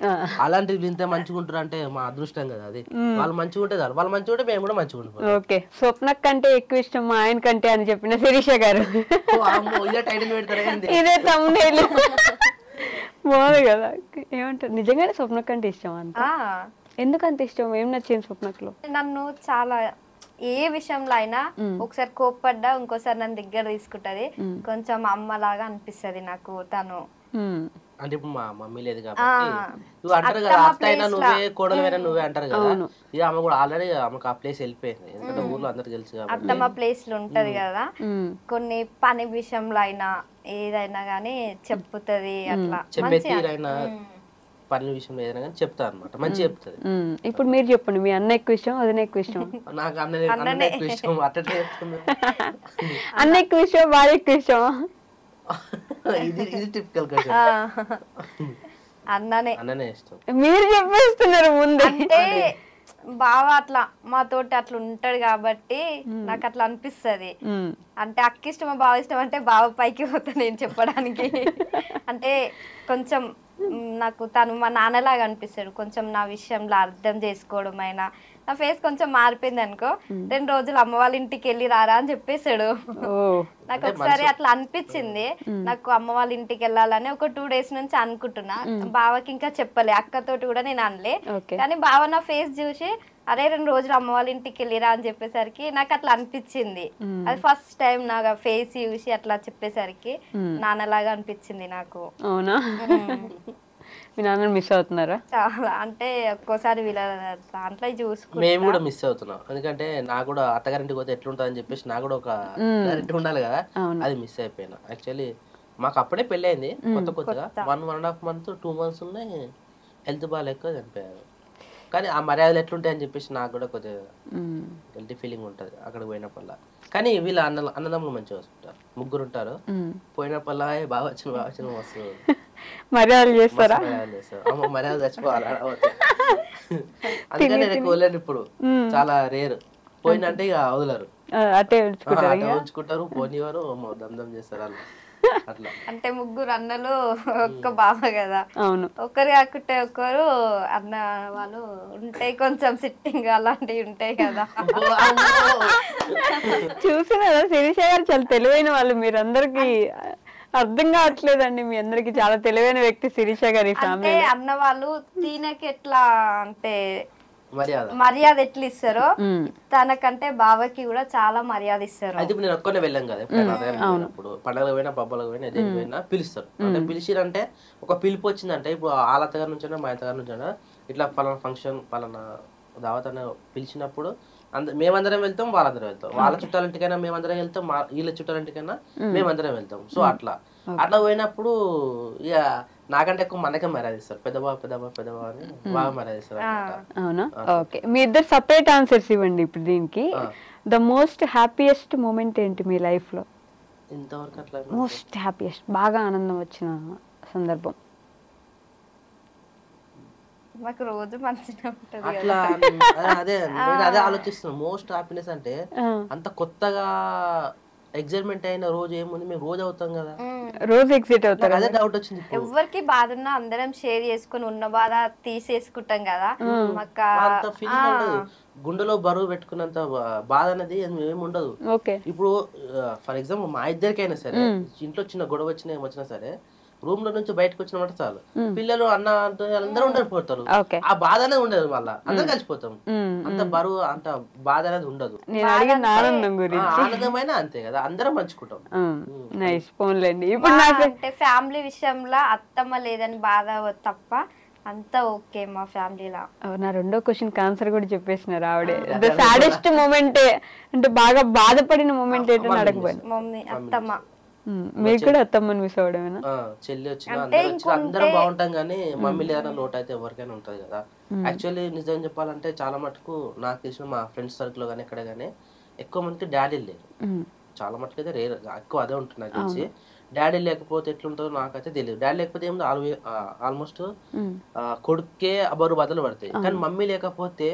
అలాంటివి ఇంత మంచిగా ఉంటారు అంటే మా అదృష్టం కదా అది. వాళ్ళు మంచిగా ఉంటే చాలు, వాళ్ళు మంచిగా ఉంటే మేము కూడా మంచిగా ఉంటాం. ఓకే, స్వప్న కంటే ఎక్కువ ఇష్టం మా ఆయన కంటే అని చెప్పిన శిరీష గారు, ఇదే టైటిల్ పెడతారు, ఇదే తమ్ముడేలు బాగుంది కదా. ఏమంటారు, నిజంగానే స్వప్న కంటే ఇష్టం అంత? ఎందుకంత ఇష్టం, ఏం నచ్చింది స్వప్నలో? నన్ను చాలా ఏ విషయంలో అయినా ఒకసారి కోప్పడ్డా ఇంకోసారి నన్ను దగ్గర తీసుకుంటది, కొంచెం అమ్మలాగా అనిపిస్తది నాకు తను. అంటే ఇప్పుడు మా మమ్మీ లేదు కాబట్టి నువ్వు అంటారు కదా, అత్త అయినా నువ్వే కోడలు వేరే నువ్వే అంటారు కదా. ఇక ఆమె కూడా ఆల్రెడీ ఆమెకు ఆ ప్లేస్ వెళ్ళిపోయింది, ఎందుకంటే ఊర్లో అందరికి తెలుసు కాబట్టి. అత్తమ్మ ప్లేస్ లో ఉంటది కదా, కొన్ని పని విషయంలో అయినా ఏదైనా గానీ చెప్పుతుంది, అట్లా చెప్పేనా పని విషయంలో ఏదైనా కానీ చెప్తా అనమాట, మంచిగా చెప్తుంది. ఇప్పుడు మీరు చెప్పండి, మీ అన్న ఎక్కువ ఇష్టం వదిన ఎక్కువ ఇష్టం? నాకు అన్న ఎక్కువ ఇష్టం. అట్టే చెప్తుంది, అన్న ఎక్కువ ఇష్టం భార్య ఎక్కువ ఇష్టం? ఇది టిపికల్ క్వశ్చన్. అన్ననే ఇష్టం. మీరు చెప్పేస్తున్నారు ముందు. అంటే బావ అట్లా మాతోటి అట్లా ఉంటాడు కాబట్టి నాకు అట్లా అనిపిస్తది. అంటే అక్క ఇష్టమా బావ ఇష్టం అంటే బావ పైకి పోతా నేను చెప్పడానికి. అంటే కొంచెం నాకు తను మా నాన్నలాగా అనిపిస్తాడు, కొంచెం నా విషయంలో అర్థం చేసుకోవడం అయినా. నా ఫేస్ కొంచెం మారిపోయింది అనుకో, 2 రోజులు అమ్మ వాళ్ళ ఇంటికి వెళ్ళి రారా అని చెప్పేశాడు. నాకు ఒకసారి అట్లా అనిపించింది, నాకు అమ్మ వాళ్ళ ఇంటికి వెళ్ళాలని ఒక 2 days నుంచి అనుకుంటున్నా. బావకి ఇంకా చెప్పలే, అక్కతోటి కూడా నేను అనలే. కానీ బావ నా ఫేస్ చూసి అరే 2 రోజులు అమ్మ వాళ్ళ ఇంటికి వెళ్ళిరా అని చెప్పేసరికి నాకు అట్లా అనిపించింది. అది ఫస్ట్ టైం నాకు ఫేస్ చూసి అట్లా చెప్పేసరికి నాన్నలాగా అనిపించింది నాకు. అవునా, మీ నాన్న మిస్ అవుతున్నారా? చాలా, అంటే ఒక్కోసారి వీళ్ళ దాంట్లో చూసుకుంటా మేము కూడా మిస్ అవుతున్నాం. ఎందుకంటే నాకు కూడా అత్తగారింటికి పోతే ఎట్లుంటది అని చెప్పేసి నాకు కూడా ఒక డైరెక్ట్ ఉండాలి కదా, అది మిస్ అయిపోయినా. యాక్చువల్లీ మాకు అప్పుడే పెళ్లి అయింది కొత్తగా, 1.5 months 2 months ఉన్నాయి, హెల్త్ బాగాలేక చనిపోయారు. కానీ ఆ మర్యాదలు ఎట్లుంటాయి అని చెప్పేసి నాకు కూడా కొద్దిగా గిల్టీ ఫీలింగ్ ఉంటుంది అక్కడికి పోయినప్పుడల్లా. కానీ వీళ్ళ అన్నదమ్ములు మంచిగా వస్తుంటారు, 3 ఉంటారు. పోయినప్పుడల్లా బాగా వచ్చిన మస్తు మర్యాదలు చేస్తారా? అమ్మ మర్యాద చచ్చిపోవాలి. అందుకని నేను వెళ్ళాను ఇప్పుడు, చాలా రేర్. పోయినంటే ఇక వదలరు, అట్టే ఉంచుకుంటారు, పోనివారు, దమ్ చేస్తారు వాళ్ళు అట్లా. అంటే 3 అన్నలు ఒక్క బావ కదా, అవును, ఒకరు కాకుంటే ఒకరు అన్న వాళ్ళు ఉంటాయి, కొంచెం సిట్టింగ్ అలాంటివి ఉంటాయి కదా. చూసినారా శిరీష గారు చాలా తెలివైన వాళ్ళు, మీరందరికి అర్థం కావట్లేదండి, మీ అందరికి చాలా తెలివైన వ్యక్తి శిరీష గారి ఫ్యామిలీ. అన్న వాళ్ళు తినకి ఎట్లా అంటే మర్యాద ఎట్లా ఇస్తారో తనకంటే బావకి కూడా చాలా మర్యాద ఇస్తారు. అయితే నేను ఒక్కనే వెళ్ళాం కదా, ఇప్పుడు పండుగలకు పోయినా పబ్బలకు పోయినా దేనికి పోయినా పిలుస్తారు. అంటే పిలిచిరంటే ఒక పిలుపు వచ్చిందంటే, ఇప్పుడు వాళ్ళ అత్తగారి నుంచైనా మా అత్తగారి నుంచైనా ఇట్లా పలానా ఫంక్షన్ పలానా దావత్ అనే పిలిచినప్పుడు మేమందరం వెళ్తాం, వాళ్ళందరం వెళ్తాం. వాళ్ళ చుట్టాలంటికైనా మేమందరం వెళ్తాం, వీళ్ళ చుట్టాలంటికైనా మేమందరం వెళ్తాం. సో అట్లా పోయినప్పుడు ఇక నాకంటే ఎక్కువ మనకే మర్యాద ఇస్తారు, పెద్దబాబు అని బాగా మర్యాద ఇస్తారు. అవునా, ఓకే. మీ ఇద్దరు సపరేట్ ఆన్సర్స్ ఇవ్వండి ఇప్పుడు దీనికి. ద మోస్ట్ హ్యాపీయెస్ట్ మూమెంట్ ఏంటి మీ లైఫ్ లో? ఇంతవరకు అట్లా మోస్ట్ హ్యాపీయెస్ట్, బాగా ఆనందం వచ్చిన సందర్భం? మాకు రోజు మంచిగా ఉంటది అట్లా. అదే ఆలోచిస్తున్నాం, మోస్ట్ హ్యాపీనెస్ అంటే అంత కొత్తగా ఎగ్జైట్మెంట్ అయిన రోజు ఏముంది, మేము రోజు అవుతాం కదా, రోజు ఎగ్జైట్ అవుతారు. అదే డౌట్ వచ్చింది. ఎవరికి బాధ ఉన్నా అందరం షేర్ చేసుకుని ఉన్న బాధ తీసేసుకుంటాం కదా, మాకు అంత ఫీలింగ్ ఉండదు. గుండెలో బరువు పెట్టుకున్నంత బాధ అనేది ఏమి ఉండదు. ఇప్పుడు ఫర్ ఎగ్జాంపుల్ మా ఇద్దరికైనా సరే ఇంట్లో చిన్న గొడవ వచ్చినా సరే, రూమ్ లో నుంచి బయటకు వచ్చినమాట చాలు, పిల్లలు అన్న అందరూ ఉండకపోతారు, ఆ బాధ అనేది ఉండదు, మళ్ళా అందరం కలిసిపోతాం. అంత బరువు అంత బాధ అనేది ఉండదు. ఆనందమైన అంతే కదా, అందరం పంచుకుంటాం. అంటే ఫ్యామిలీ విషయంలో అత్తమ్మ లేదని బాధ తప్ప అంతా ఓకే మా ఫ్యామిలీలో. నా రెండో క్వశ్చన్ ఆన్సర్ కూడా చెప్పేసినారు ఆవిడే. ద సాడెస్ట్ మూమెంట్ అంటే బాగా బాధపడిన మూమెంట్ ఏంటో అడగబోయాను. మమ్మీ అత్తమ్మ మీరు కూడా అత్తమ్మని మిస్ అవ్వడమేనా? చెల్లి వచ్చిన అందరం బాగుంటాం కానీ మమ్మీ లేదన్న లోటు అయితే ఎవరికైనా ఉంటది కదా. యాక్చువల్లీ నిజం చెప్పాలంటే చాలా మటుకు నాకు తెలిసిన మా ఫ్రెండ్స్ సర్కిల్ కానీ ఎక్కడ కానీ ఎక్కువ మందికి డాడీ లేరు. చాలా మటుకు అయితే రేర్, ఎక్కువ అదే ఉంటుంది నాకు తెలిసి. డాడీ లేకపోతే ఎట్లుంటుందో నాకైతే తెలియదు. డాడీ లేకపోతే ఏముంది ఆల్మోస్ట్ కొడుకే బరువు బదులు పడతాయి. కానీ మమ్మీ లేకపోతే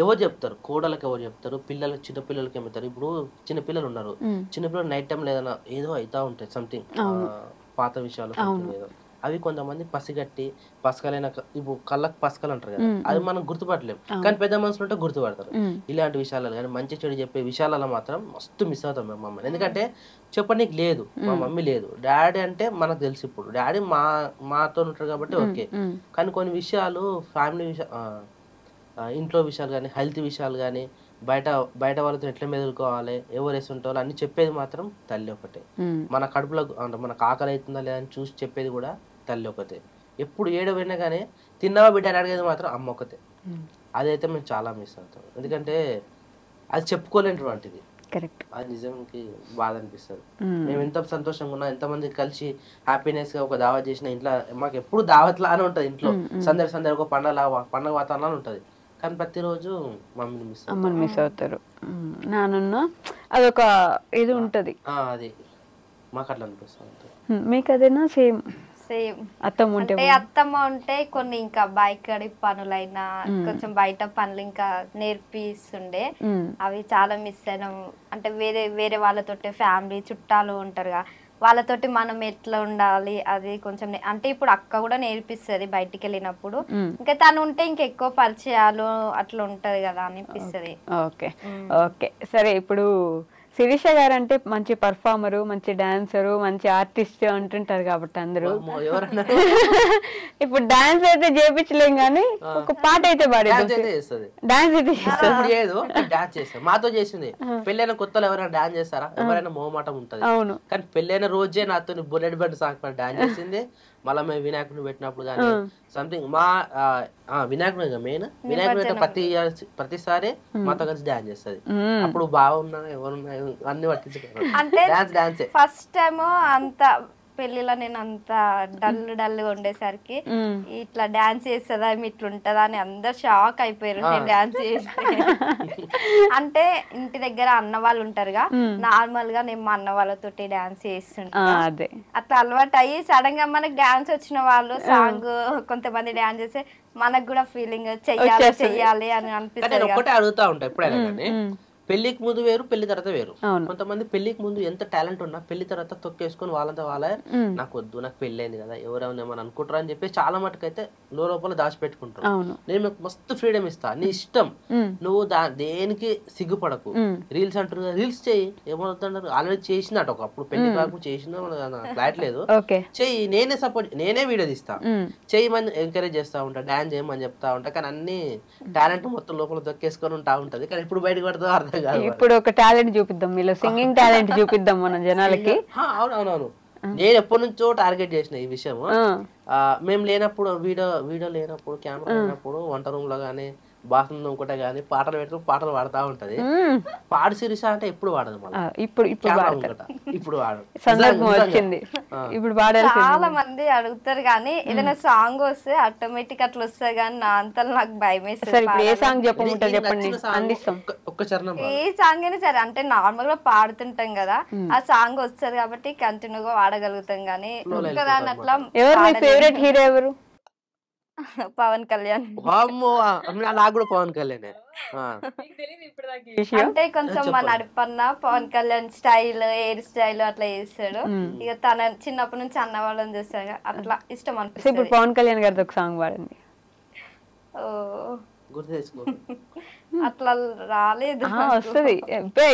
ఎవరు చెప్తారు, కోడలకు ఎవరు చెప్తారు, పిల్లలకి చిన్నపిల్లలకి ఏమవుతారు. ఇప్పుడు చిన్నపిల్లలు ఉన్నారు, చిన్నపిల్లలు నైట్ టైం లేదన్నా ఏదో అవుతా ఉంటాయి సంథింగ్ పాత విషయాలు ఏదో, అవి కొంతమంది పసిగట్టి పసకలైన ఇప్పుడు కళ్ళకు పసకలు అంటారు కదా, అది మనం గుర్తుపట్టలేము. కానీ పెద్ద మనుషులు ఉంటే గుర్తుపడతారు. ఇలాంటి విషయాలు కానీ మంచి చెడు చెప్పే విషయాలలో మాత్రం మస్తు మిస్ అవుతాం మేము మమ్మల్ని. ఎందుకంటే చెప్పడానికి లేదు, మా మమ్మీ లేదు. డాడీ అంటే మనకు తెలుసు, ఇప్పుడు డాడీ మాతో ఉంటారు కాబట్టి ఓకే. కానీ కొన్ని విషయాలు ఫ్యామిలీ ఇంట్లో విషయాలు కానీ హెల్త్ విషయాలు కానీ బయట వాళ్ళతో ఎట్లా మెదులుకోవాలి, ఎవరు వేస్తుంటారో అన్ని చెప్పేది మాత్రం తల్లి ఒకటే. మన కడుపులో అంటే మనకు ఆకలి అవుతుందా లేదా అని చూసి చెప్పేది కూడా తల్లి ఒకతే. ఎప్పుడు ఏడవైనా కానీ తిన్నావా బిడ్డ అని అడిగేది మాత్రం అమ్మ ఒకతే. అదైతే మేము చాలా మిస్ అవుతాం, ఎందుకంటే అది చెప్పుకోలేనటువంటిది. అది నిజంకి బాధ అనిపిస్తుంది. మేము ఎంత సంతోషంగా ఉన్నా, ఎంతమంది కలిసి హ్యాపీనెస్ గా ఒక దావత్ చేసిన ఇంట్లో మాకు ఎప్పుడు దావత్ లానే ఉంటది. ఇంట్లో సందడి ఒక పండగ వాతావరణం ఉంటది. కానీ ప్రతిరోజు అమ్మని మిస్ అవుతారు. నాన్న అదొక ఇది ఉంటది, అది మాకు అట్లా అనిపిస్తుంది. మీకు అదేనా? సేమ్ అత్తమ్మ ఉంటే కొన్ని ఇంకా బయకడి పనులైనా కొంచెం బయట పనులు ఇంకా నేర్పిస్తుండే, అవి చాలా మిస్ అయినాం. అంటే వేరే వాళ్ళతో ఫ్యామిలీ చుట్టాలు ఉంటారుగా, వాళ్ళతోటి మనం ఎట్లా ఉండాలి అది కొంచెం అంటే ఇప్పుడు అక్క కూడా నేర్పిస్తుంది బయటికి వెళ్ళినప్పుడు. ఇంకా తను ఉంటే ఇంకెక్కువ పరిచయాలు అట్లా ఉంటది కదా అనిపిస్తుంది. ఓకే ఓకే సరే. ఇప్పుడు శిరీష గారు అంటే మంచి పర్ఫార్మరు, మంచి డాన్సరు, మంచి ఆర్టిస్ట్ అంటుంటారు కాబట్టి అందరూ. ఇప్పుడు డాన్స్ అయితే చేపించలేం కానీ ఒక పాట అయితే డాన్స్ అయితే మాతో చేసింది. పెళ్ళైన కొత్తలో ఎవరైనా డాన్స్ చేస్తారా? ఎవరైనా మోమాటం ఉంటది. అవును. కానీ పెళ్ళైన రోజే నాతో బుల్లెట్ బండి సాంగ్ డాన్స్ చేసింది. మళ్ళీ మేము వినాయకుడిని పెట్టినప్పుడు కానీ సంథింగ్ మా వినాయకుడు మెయిన్ వినాయకుడు ప్రతిసారి మాతో కలిసి డాన్స్ చేస్తుంది. అప్పుడు బాగున్నా ఎవరున్నా అన్ని పట్టించుకోవాలి. ఫస్ట్ టైం అంత పెళ్లిలో నేను అంత డల్ ఉండేసరికి ఇట్లా డాన్స్ చేస్తుందా ఇట్లుంటదా అని అందరు షాక్ అయిపోయారు నేను డాన్స్ చేస్తే. అంటే ఇంటి దగ్గర అన్న వాళ్ళు ఉంటారుగా, నార్మల్ గా నేను మా అన్న వాళ్ళతోటి డాన్స్ చేస్తుంటా. అట్లా అలవాటు అయ్యి సడన్ గా మనకి డాన్స్ వచ్చిన వాళ్ళు సాంగ్ కొంతమంది డాన్స్ చేస్తే మనకు కూడా ఫీలింగ్ చెయ్యాలి అని అనిపిస్తుంది. ఒకటే అడుగుతా ఉంటా ఎప్పుడైనా కానీ, పెళ్లికి ముందు వేరు, పెళ్లి తర్వాత వేరు. కొంతమంది పెళ్లికి ముందు ఎంత టాలెంట్ ఉన్నా పెళ్లి తర్వాత తొక్కేసుకొని వాళ్ళంతా వాళ్ళే నాకు వద్దు, నాకు పెళ్లి అయింది కదా ఎవరైనా ఏమని అనుకుంటారా అని చెప్పి చాలా మటుకు అయితే లోపల దాచిపెట్టుకుంటారు. నేను మీకు మస్తు ఫ్రీడమ్ ఇస్తా, నీ ఇష్టం, నువ్వు దేనికి సిగ్గుపడకు. రీల్స్ అంటారు, రీల్స్ చెయ్యి, ఏమవుతున్నారు ఆల్రెడీ చేసినట్టు ఒకప్పుడు పెళ్లి కాకుండా చేసిన ఫ్లాట్ లేదు, చెయ్యి, నేనే వీడియో తీస్తా, చెయ్యమని ఎంకరేజ్ చేస్తా ఉంటా, డాన్స్ చేయమని చెప్తా ఉంటా. కానీ అన్ని టాలెంట్ మొత్తం లోపల తొక్కేసుకొని ఉంటా ఉంటది. కానీ ఇప్పుడు బయటకు పడుతుందో అర్థం. ఇప్పుడు ఒక టాలెంట్ చూపిద్దాం, మీలో సింగింగ్ టాలెంట్ చూపిద్దాం మన జనాలకి. అవునవునవును, నేను ఎప్పటి నుంచో టార్గెట్ చేసిన ఈ విషయం. మేము లేనప్పుడు వీడియో లేనప్పుడు కెమెరా లేనప్పుడు వంట రూమ్ లో గానీ బాత్రూమ్ ఒకటే గానీ పాటలు పెట్టుకుని పాటలు పాడుతా ఉంటది. పాడు సిరీస్ అంటే ఎప్పుడు వాడదు, ఇప్పుడు వచ్చింది. ఇప్పుడు చాలా మంది అడుగుతారు కానీ ఏదైనా సాంగ్ వస్తే ఆటోమేటిక్ అట్లా వస్తుంది కానీ నా అంతా నాకు భయం వేస్తుంది. ఏ సాంగ్ చెప్పండి, అందిస్తాం. ఏ సాంగ్ అయినా సరే, అంటే నార్మల్ గా పాడుతుంటాం కదా, ఆ సాంగ్ వస్తుంది కాబట్టి కంటిన్యూగా వాడగలుగుతాం కానీ ఒక్కదాని అట్లా. ఎవరు మీ ఫేవరెట్ హీరో ఎవరు? పవన్ కళ్యాణ్. నాకు కూడా పవన్ కళ్యాణ్. అంటే కొంచెం మా నడిపన్న Pawan Kalyan style, hair style అట్లా చేస్తాడు. ఇక తన చిన్నప్పటి నుంచి అన్న వాళ్ళని చూస్తాడు, అట్లా ఇష్టం అనిపిస్తుంది. ఇప్పుడు పవన్ కళ్యాణ్ గారితో ఒక సాంగ్ పాడండి. అట్లా రాలేదు, వస్తుంది.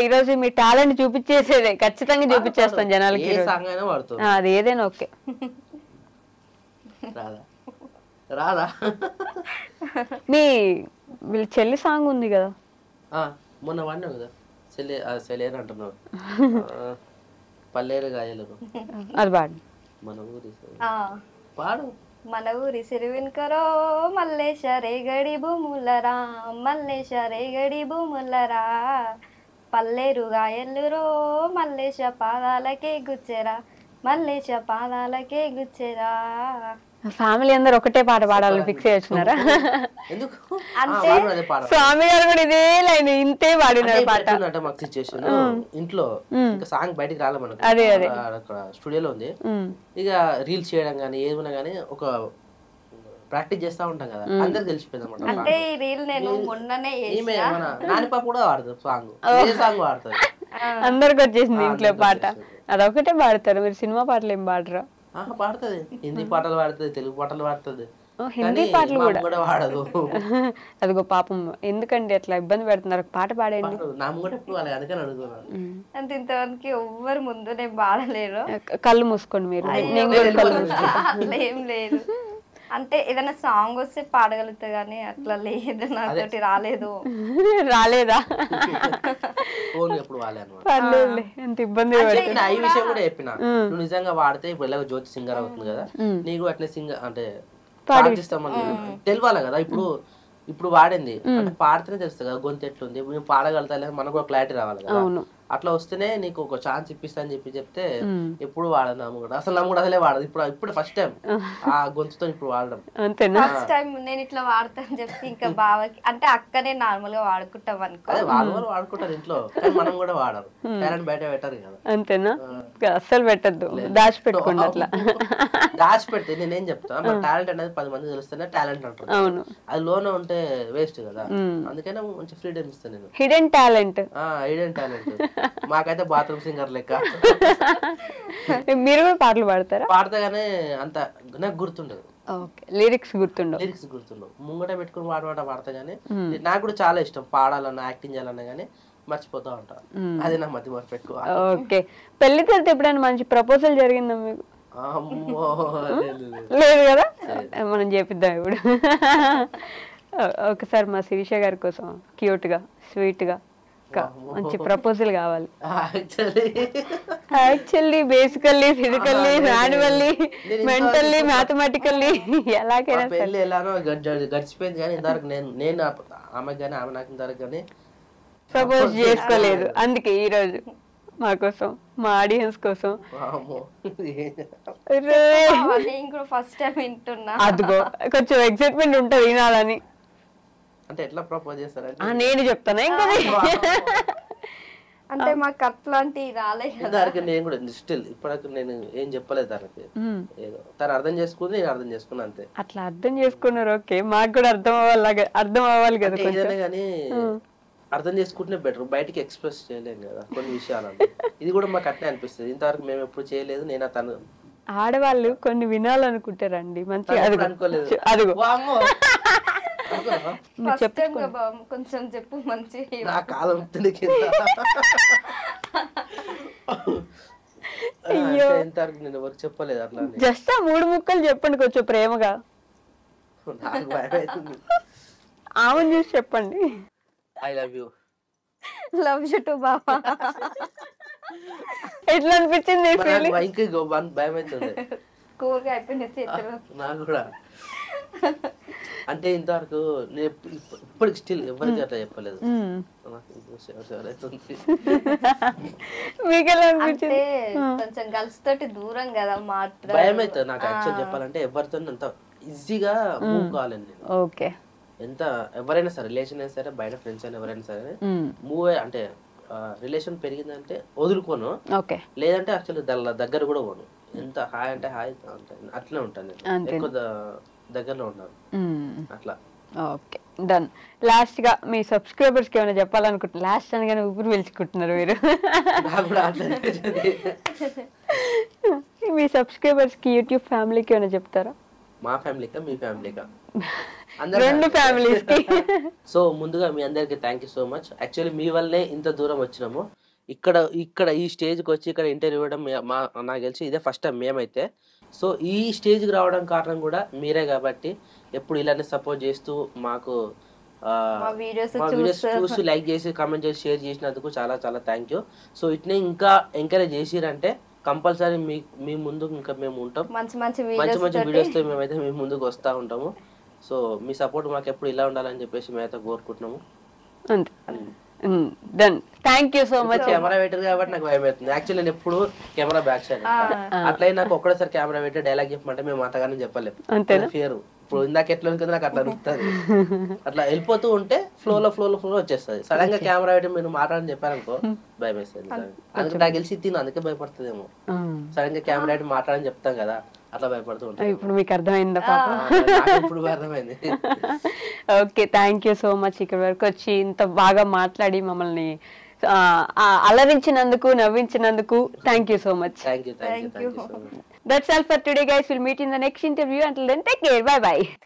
ఈ రోజు మీ టాలెంట్ చూపించేసేదే, ఖచ్చితంగా చూపించేస్తాం జనాలకి. అది ఏదైనా ఓకే. రాదా? మీ చెల్లి సాంగ్ ఉంది కదా, మొన్న వాడినావు కదా, సెలేరు అంటున్నావు, పల్లేరు గాయలు, అది పాడు. మన ఊరి పాడు. మన ఊరి సిరివిన్కరో మల్లేశ రేగడి భూములరా, మల్లేశ రేగడి భూములరా, పల్లెరుగా ఎల్లురో మల్లేశ పాదాలకే గుచ్చెరా మల్లేశ పాదాలకే గుచ్చెరా. ఫ్యామిలీ అందరు ఒకటే పాట పాడాలని ఫిక్స్ చేస్తున్నారా? ఎందుకు అంటే స్వామి గారు కూడా ఇదే లైన్ ఇంతే పాడినారు పాట. మాకు సిచ్యువేషన్ ఇంట్లో ఇంకా సాంగ్ బయటికి రాలే మనకు, అక్కడ స్టూడియోలో ఉంది. ఇక రీల్స్ చేయడం కానీ ఏదైనా కానీ ఒక ప్రాక్టీస్ చేస్తా ఉంటాం కదా, అందరికి తెలిసిపోయింది అనమాట. అంటే ఈ రీల్ నేను మొన్ననే ఈమె మన నానిపాప కూడా వాడుతుంది సాంగ్, ఏ సాంగ్ వాడుతుంది, అందరికి వచ్చేసింది ఇంట్లో పాట. అదొకటే పాడతారు మీరు, సినిమా పాటలు ఏం పాడరా? పాడుతుంది, హిందీ పాటలు పాడుతుంది, తెలుగు పాటలు పాడుతుంది, హిందీ పాటలు కూడా వాడదు. అదిగో పాపం ఎందుకండి అట్లా ఇబ్బంది పెడుతున్నారు, పాట పాడండి. అందుకని అడుగుతున్నాను. అంటే ఇంతవరకు ఎవ్వరు ముందు నేను పాడలేరు. కళ్ళు మూసుకోండి మీరు, నేను కూడా కళ్ళు మూసుకోండి. అట్లా ఏం లేదు, అంటే ఏదైనా సాంగ్ వస్తే పాడగలుగుతా గానీ అట్లా లేదు, నాతోటి రాలేదు. రాలేదా? ఎప్పుడు వాలే అనమాట. పర్లేదు, ఎంత ఇబ్బంది. ఈ విషయం కూడా చెప్పిన, నువ్వు నిజంగా వాడితే ఇప్పుడు ఎలాగో జ్యోతి సింగర్ అవుతుంది కదా, నీకు అట్లే సింగర్ అంటే పాటిస్తామని తెలియాలి కదా. ఇప్పుడు వాడింది అంటే పాడితేనే తెలుస్తుంది కదా గొంతు ఎట్లుంది, మేము పాడగలుగుతా లేదా మనకు ఒక క్లారిటీ రావాలి కదా. అట్లా వస్తేనే నీకు ఒక ఛాన్స్ ఇప్పిస్తా అని చెప్తే ఎప్పుడు వాడదాము కూడా, అసలు నమ్ము కూడా అసలే వాడదు. ఇప్పుడు ఫస్ట్ టైం ఆ గొంతుతో ఇప్పుడు వాడడం. ఫస్ట్ టైం నేను ఇట్లా వాడతా అని చెప్పి ఇంకా బావకి అంటే అక్కనే నార్మల్ గా వాడుకుంటాం అనుకో. వాళ్ళు వాడుకుంటారు ఇంట్లో, మనం కూడా వాడరు, టాలెంట్ బయట పెట్టారు కదా. అంతేనా? అస్సలు పెట్టద్దు, దాచిపెట్టుకోండి. అట్లా దాచిపెడితే నేనేం చెప్తా, టాలెంట్ అనేది 10 మంది తెలుస్తేనే టాలెంట్ అంటారు. అవును, అది లోనే ఉంటే వేస్ట్ కదా. అందుకనే మంచి ఫ్రీడమ్ ఇస్తాను నేను. Hidden talent, hidden talent. మాకైతే బాత్రూమ్ సింగర్ లెక్క. మీరు కూడా పాటలు పాడతారా? పాడతా గానీ అంత నాకు గుర్తుండదు. లిరిక్స్ గుర్తుండవు. ముంగట పెట్టుకుని పాడతా గానీ నాకు కూడా చాలా ఇష్టం పాడాలన్నా యాక్టింగ్ చేయాలన్నా గానీ మర్చిపోతా ఉంటా. అది నా మధ్య మర్చి పెట్టుకో. ఓకే, పెళ్లి తర్వాత ఎప్పుడైనా మంచి ప్రపోజల్ జరిగిందా మీకు? లేదు కదా, మనం చేపిద్దాం ఇప్పుడు. ఒకసారి మా శిరీష గారి కోసం క్యూట్ గా స్వీట్ గా మంచి ప్రపోజల్ కావాలి. Actually basically physically manually mentally mathematically ఎలాగైనా పెళ్లి ఎలానో గడిచిపోయింది కానీ ఇంతవరకు నేను ఆమె కానీ ఆమె నాకు ఇంతవరకు కానీ ప్రపోజ్ చేసుకోలేదు. అందుకే ఈ రోజు మా కోసం, మా ఆడియన్స్ కోసం ఫస్ట్ టైం వింటున్నా. అదిగో కొంచెం ఎక్సైట్మెంట్ ఉంటది వినాలని. అంటే ఎట్లా ప్రపోజ్ చేస్తారంటే నేను చెప్తాను ఇంకా. అంటే మాకు అట్లాంటి రాలేదు. నేను కూడా స్టిల్ ఇప్పటికి నేను ఏం చెప్పలేదు తనకి. ఏదో తను అర్థం చేసుకుంది, నేను అర్థం చేసుకున్నా అంతే. అట్లా అర్థం చేసుకున్నారు. ఓకే, మాకు కూడా అర్థం అవ్వాలి కదా. ఏదైనా కానీ అర్థం చేసుకుంటే బెటర్, బయటికి ఎక్స్ప్రెస్ చేయలేము కదా కొన్ని విషయాలు. ఇది కూడా మాకు అట్నే అనిపిస్తుంది. ఇంతవరకు మేము ఎప్పుడు చేయలేదు. నేను తను ఆడవాళ్ళు కొన్ని వినాలనుకుంటారండి మంచిగా. అనుకోలేదు. అదిగో కొంచెం చెప్పు మంచి నా కాలం ఇంతవరకు నేను ఎవరు చెప్పలేదు అట్లా. జస్ట్ 3 ముక్కలు చెప్పండి కొంచెం ప్రేమగా. నాకు భయం అవుతుంది. ఆమెను చూసి చెప్పండి. I love you. Love you too బాబా. ఎట్లా అనిపించింది? భయం అవుతుంది. కూరగా అయిపోయింది చేతులు నాకు కూడా. అంటే ఇంతవరకు ఇప్పటికి స్టిల్ ఎవరికి అట్లా చెప్పలేదు. కొంచెం గర్ల్స్ తోటి దూరం కదా మాట్లాడ భయం అవుతుంది నాకు. యాక్చువల్ చెప్పాలంటే ఎవరితో అంత ఈజీగా మూవ్ కావాలని నేను. ఓకే, ఎంత ఎవరైనా సరే, రిలేషన్ అయినా సరే, బయట ఫ్రెండ్స్ అయినా ఎవరైనా సరే మూవ్ అంటే రిలేషన్ పెరిగిందంటే వదులుకోను. ఓకే, లేదంటే యాక్చువల్లీ దగ్గర కూడా పోను. ఎంత హాయ్ అంటే హాయ్ అట్లనే ఉంటాను నేను. ఎక్కువ దగ్గరలో ఉన్నాను అట్లా. Okay, done. లాస్ట్ గా మీ సబ్స్క్రైబర్స్ కి ఏమైనా చెప్పాలనుకుంటున్నారు? లాస్ట్ అనగానే ఊపిరి పీల్చుకుంటున్నారు మీరు. మీ సబ్స్క్రైబర్స్ కి, యూట్యూబ్ ఫ్యామిలీకి ఏమైనా చెప్తారా? మా ఫ్యామిలీకా మీ ఫ్యామిలీకా? రెండు ఫ్యామిలీస్ కి. సో ముందుగా మీ అందరికి thank you so much. Actually మీ వల్లనే ఇంత దూరం వచ్చినాము. ఇక్కడ ఈ స్టేజ్కి వచ్చి ఇక్కడ ఇంటర్వ్యూ ఇవ్వడం నాకు తెలిసి ఇదే ఫస్ట్ టైం మేమైతే. సో ఈ స్టేజ్కి రావడం కారణం కూడా మీరే కాబట్టి ఎప్పుడు ఇలానే సపోర్ట్ చేస్తూ మాకు మా వీడియోస్ చూసి లైక్ చేసి కామెంట్ చేసి షేర్ చేసినందుకు చాలా చాలా థ్యాంక్ యూ. సో ఇట్నే ఇంకా ఎంకరేజ్ చేసిరంటే కంపల్సరీ మీ ముందు ఇంకా మేము ఉంటాం. మంచి మంచి వీడియోస్తో మేమైతే మీ ముందుకు వస్తూ ఉంటాము. సో మీ సపోర్ట్ మాకు ఎప్పుడు ఇలా ఉండాలని చెప్పేసి మేమైతే కోరుకుంటున్నాము. Done. Thank you so much. Camera పెట్టారు కాబట్టి నాకు భయం అవుతుంది. యాక్చువల్లీ నేను ఎప్పుడు కెమెరా బ్యాక్ సైడ్ అట్లా నాకు ఒక్కడేసారి కెమెరా పెట్టి డైలాగ్ చెప్పమంటే మేము అంతగానే చెప్పలేము. అంతేనా? ఫియర్ ఇప్పుడు ఇందాక ఎట్లా ఉంటుంది నాకు అట్లా అనిపిస్తుంది. అట్లా వెళ్ళిపోతూ ఉంటే ఫ్లో వచ్చేస్తుంది. సడన్ గా కెమెరా పెట్టి మీరు మాట్లాడని చెప్పారనుకో భయం వేస్తుంది. అందుకే నాకు తెలిసి తిను అందుకే భయపడుతుందేమో. సడన్ గా కెమెరా పెట్టి మాట్లాడని చెప్తాం కదా అట్లా భయపడుతూ ఉంటాం. ఇప్పుడు మీకు అర్థమైందా పాపం? ఇప్పుడు అర్థమైంది. Okay, thank you so much. ఇక్కడ వరకు వచ్చి ఇంత బాగా మాట్లాడి మమ్మల్ని అలరించినందుకు, నవ్వించినందుకు thank you so much. Thank you so much. That's all for today, guys. We'll meet in the next interview. Until then, take care. Bye bye.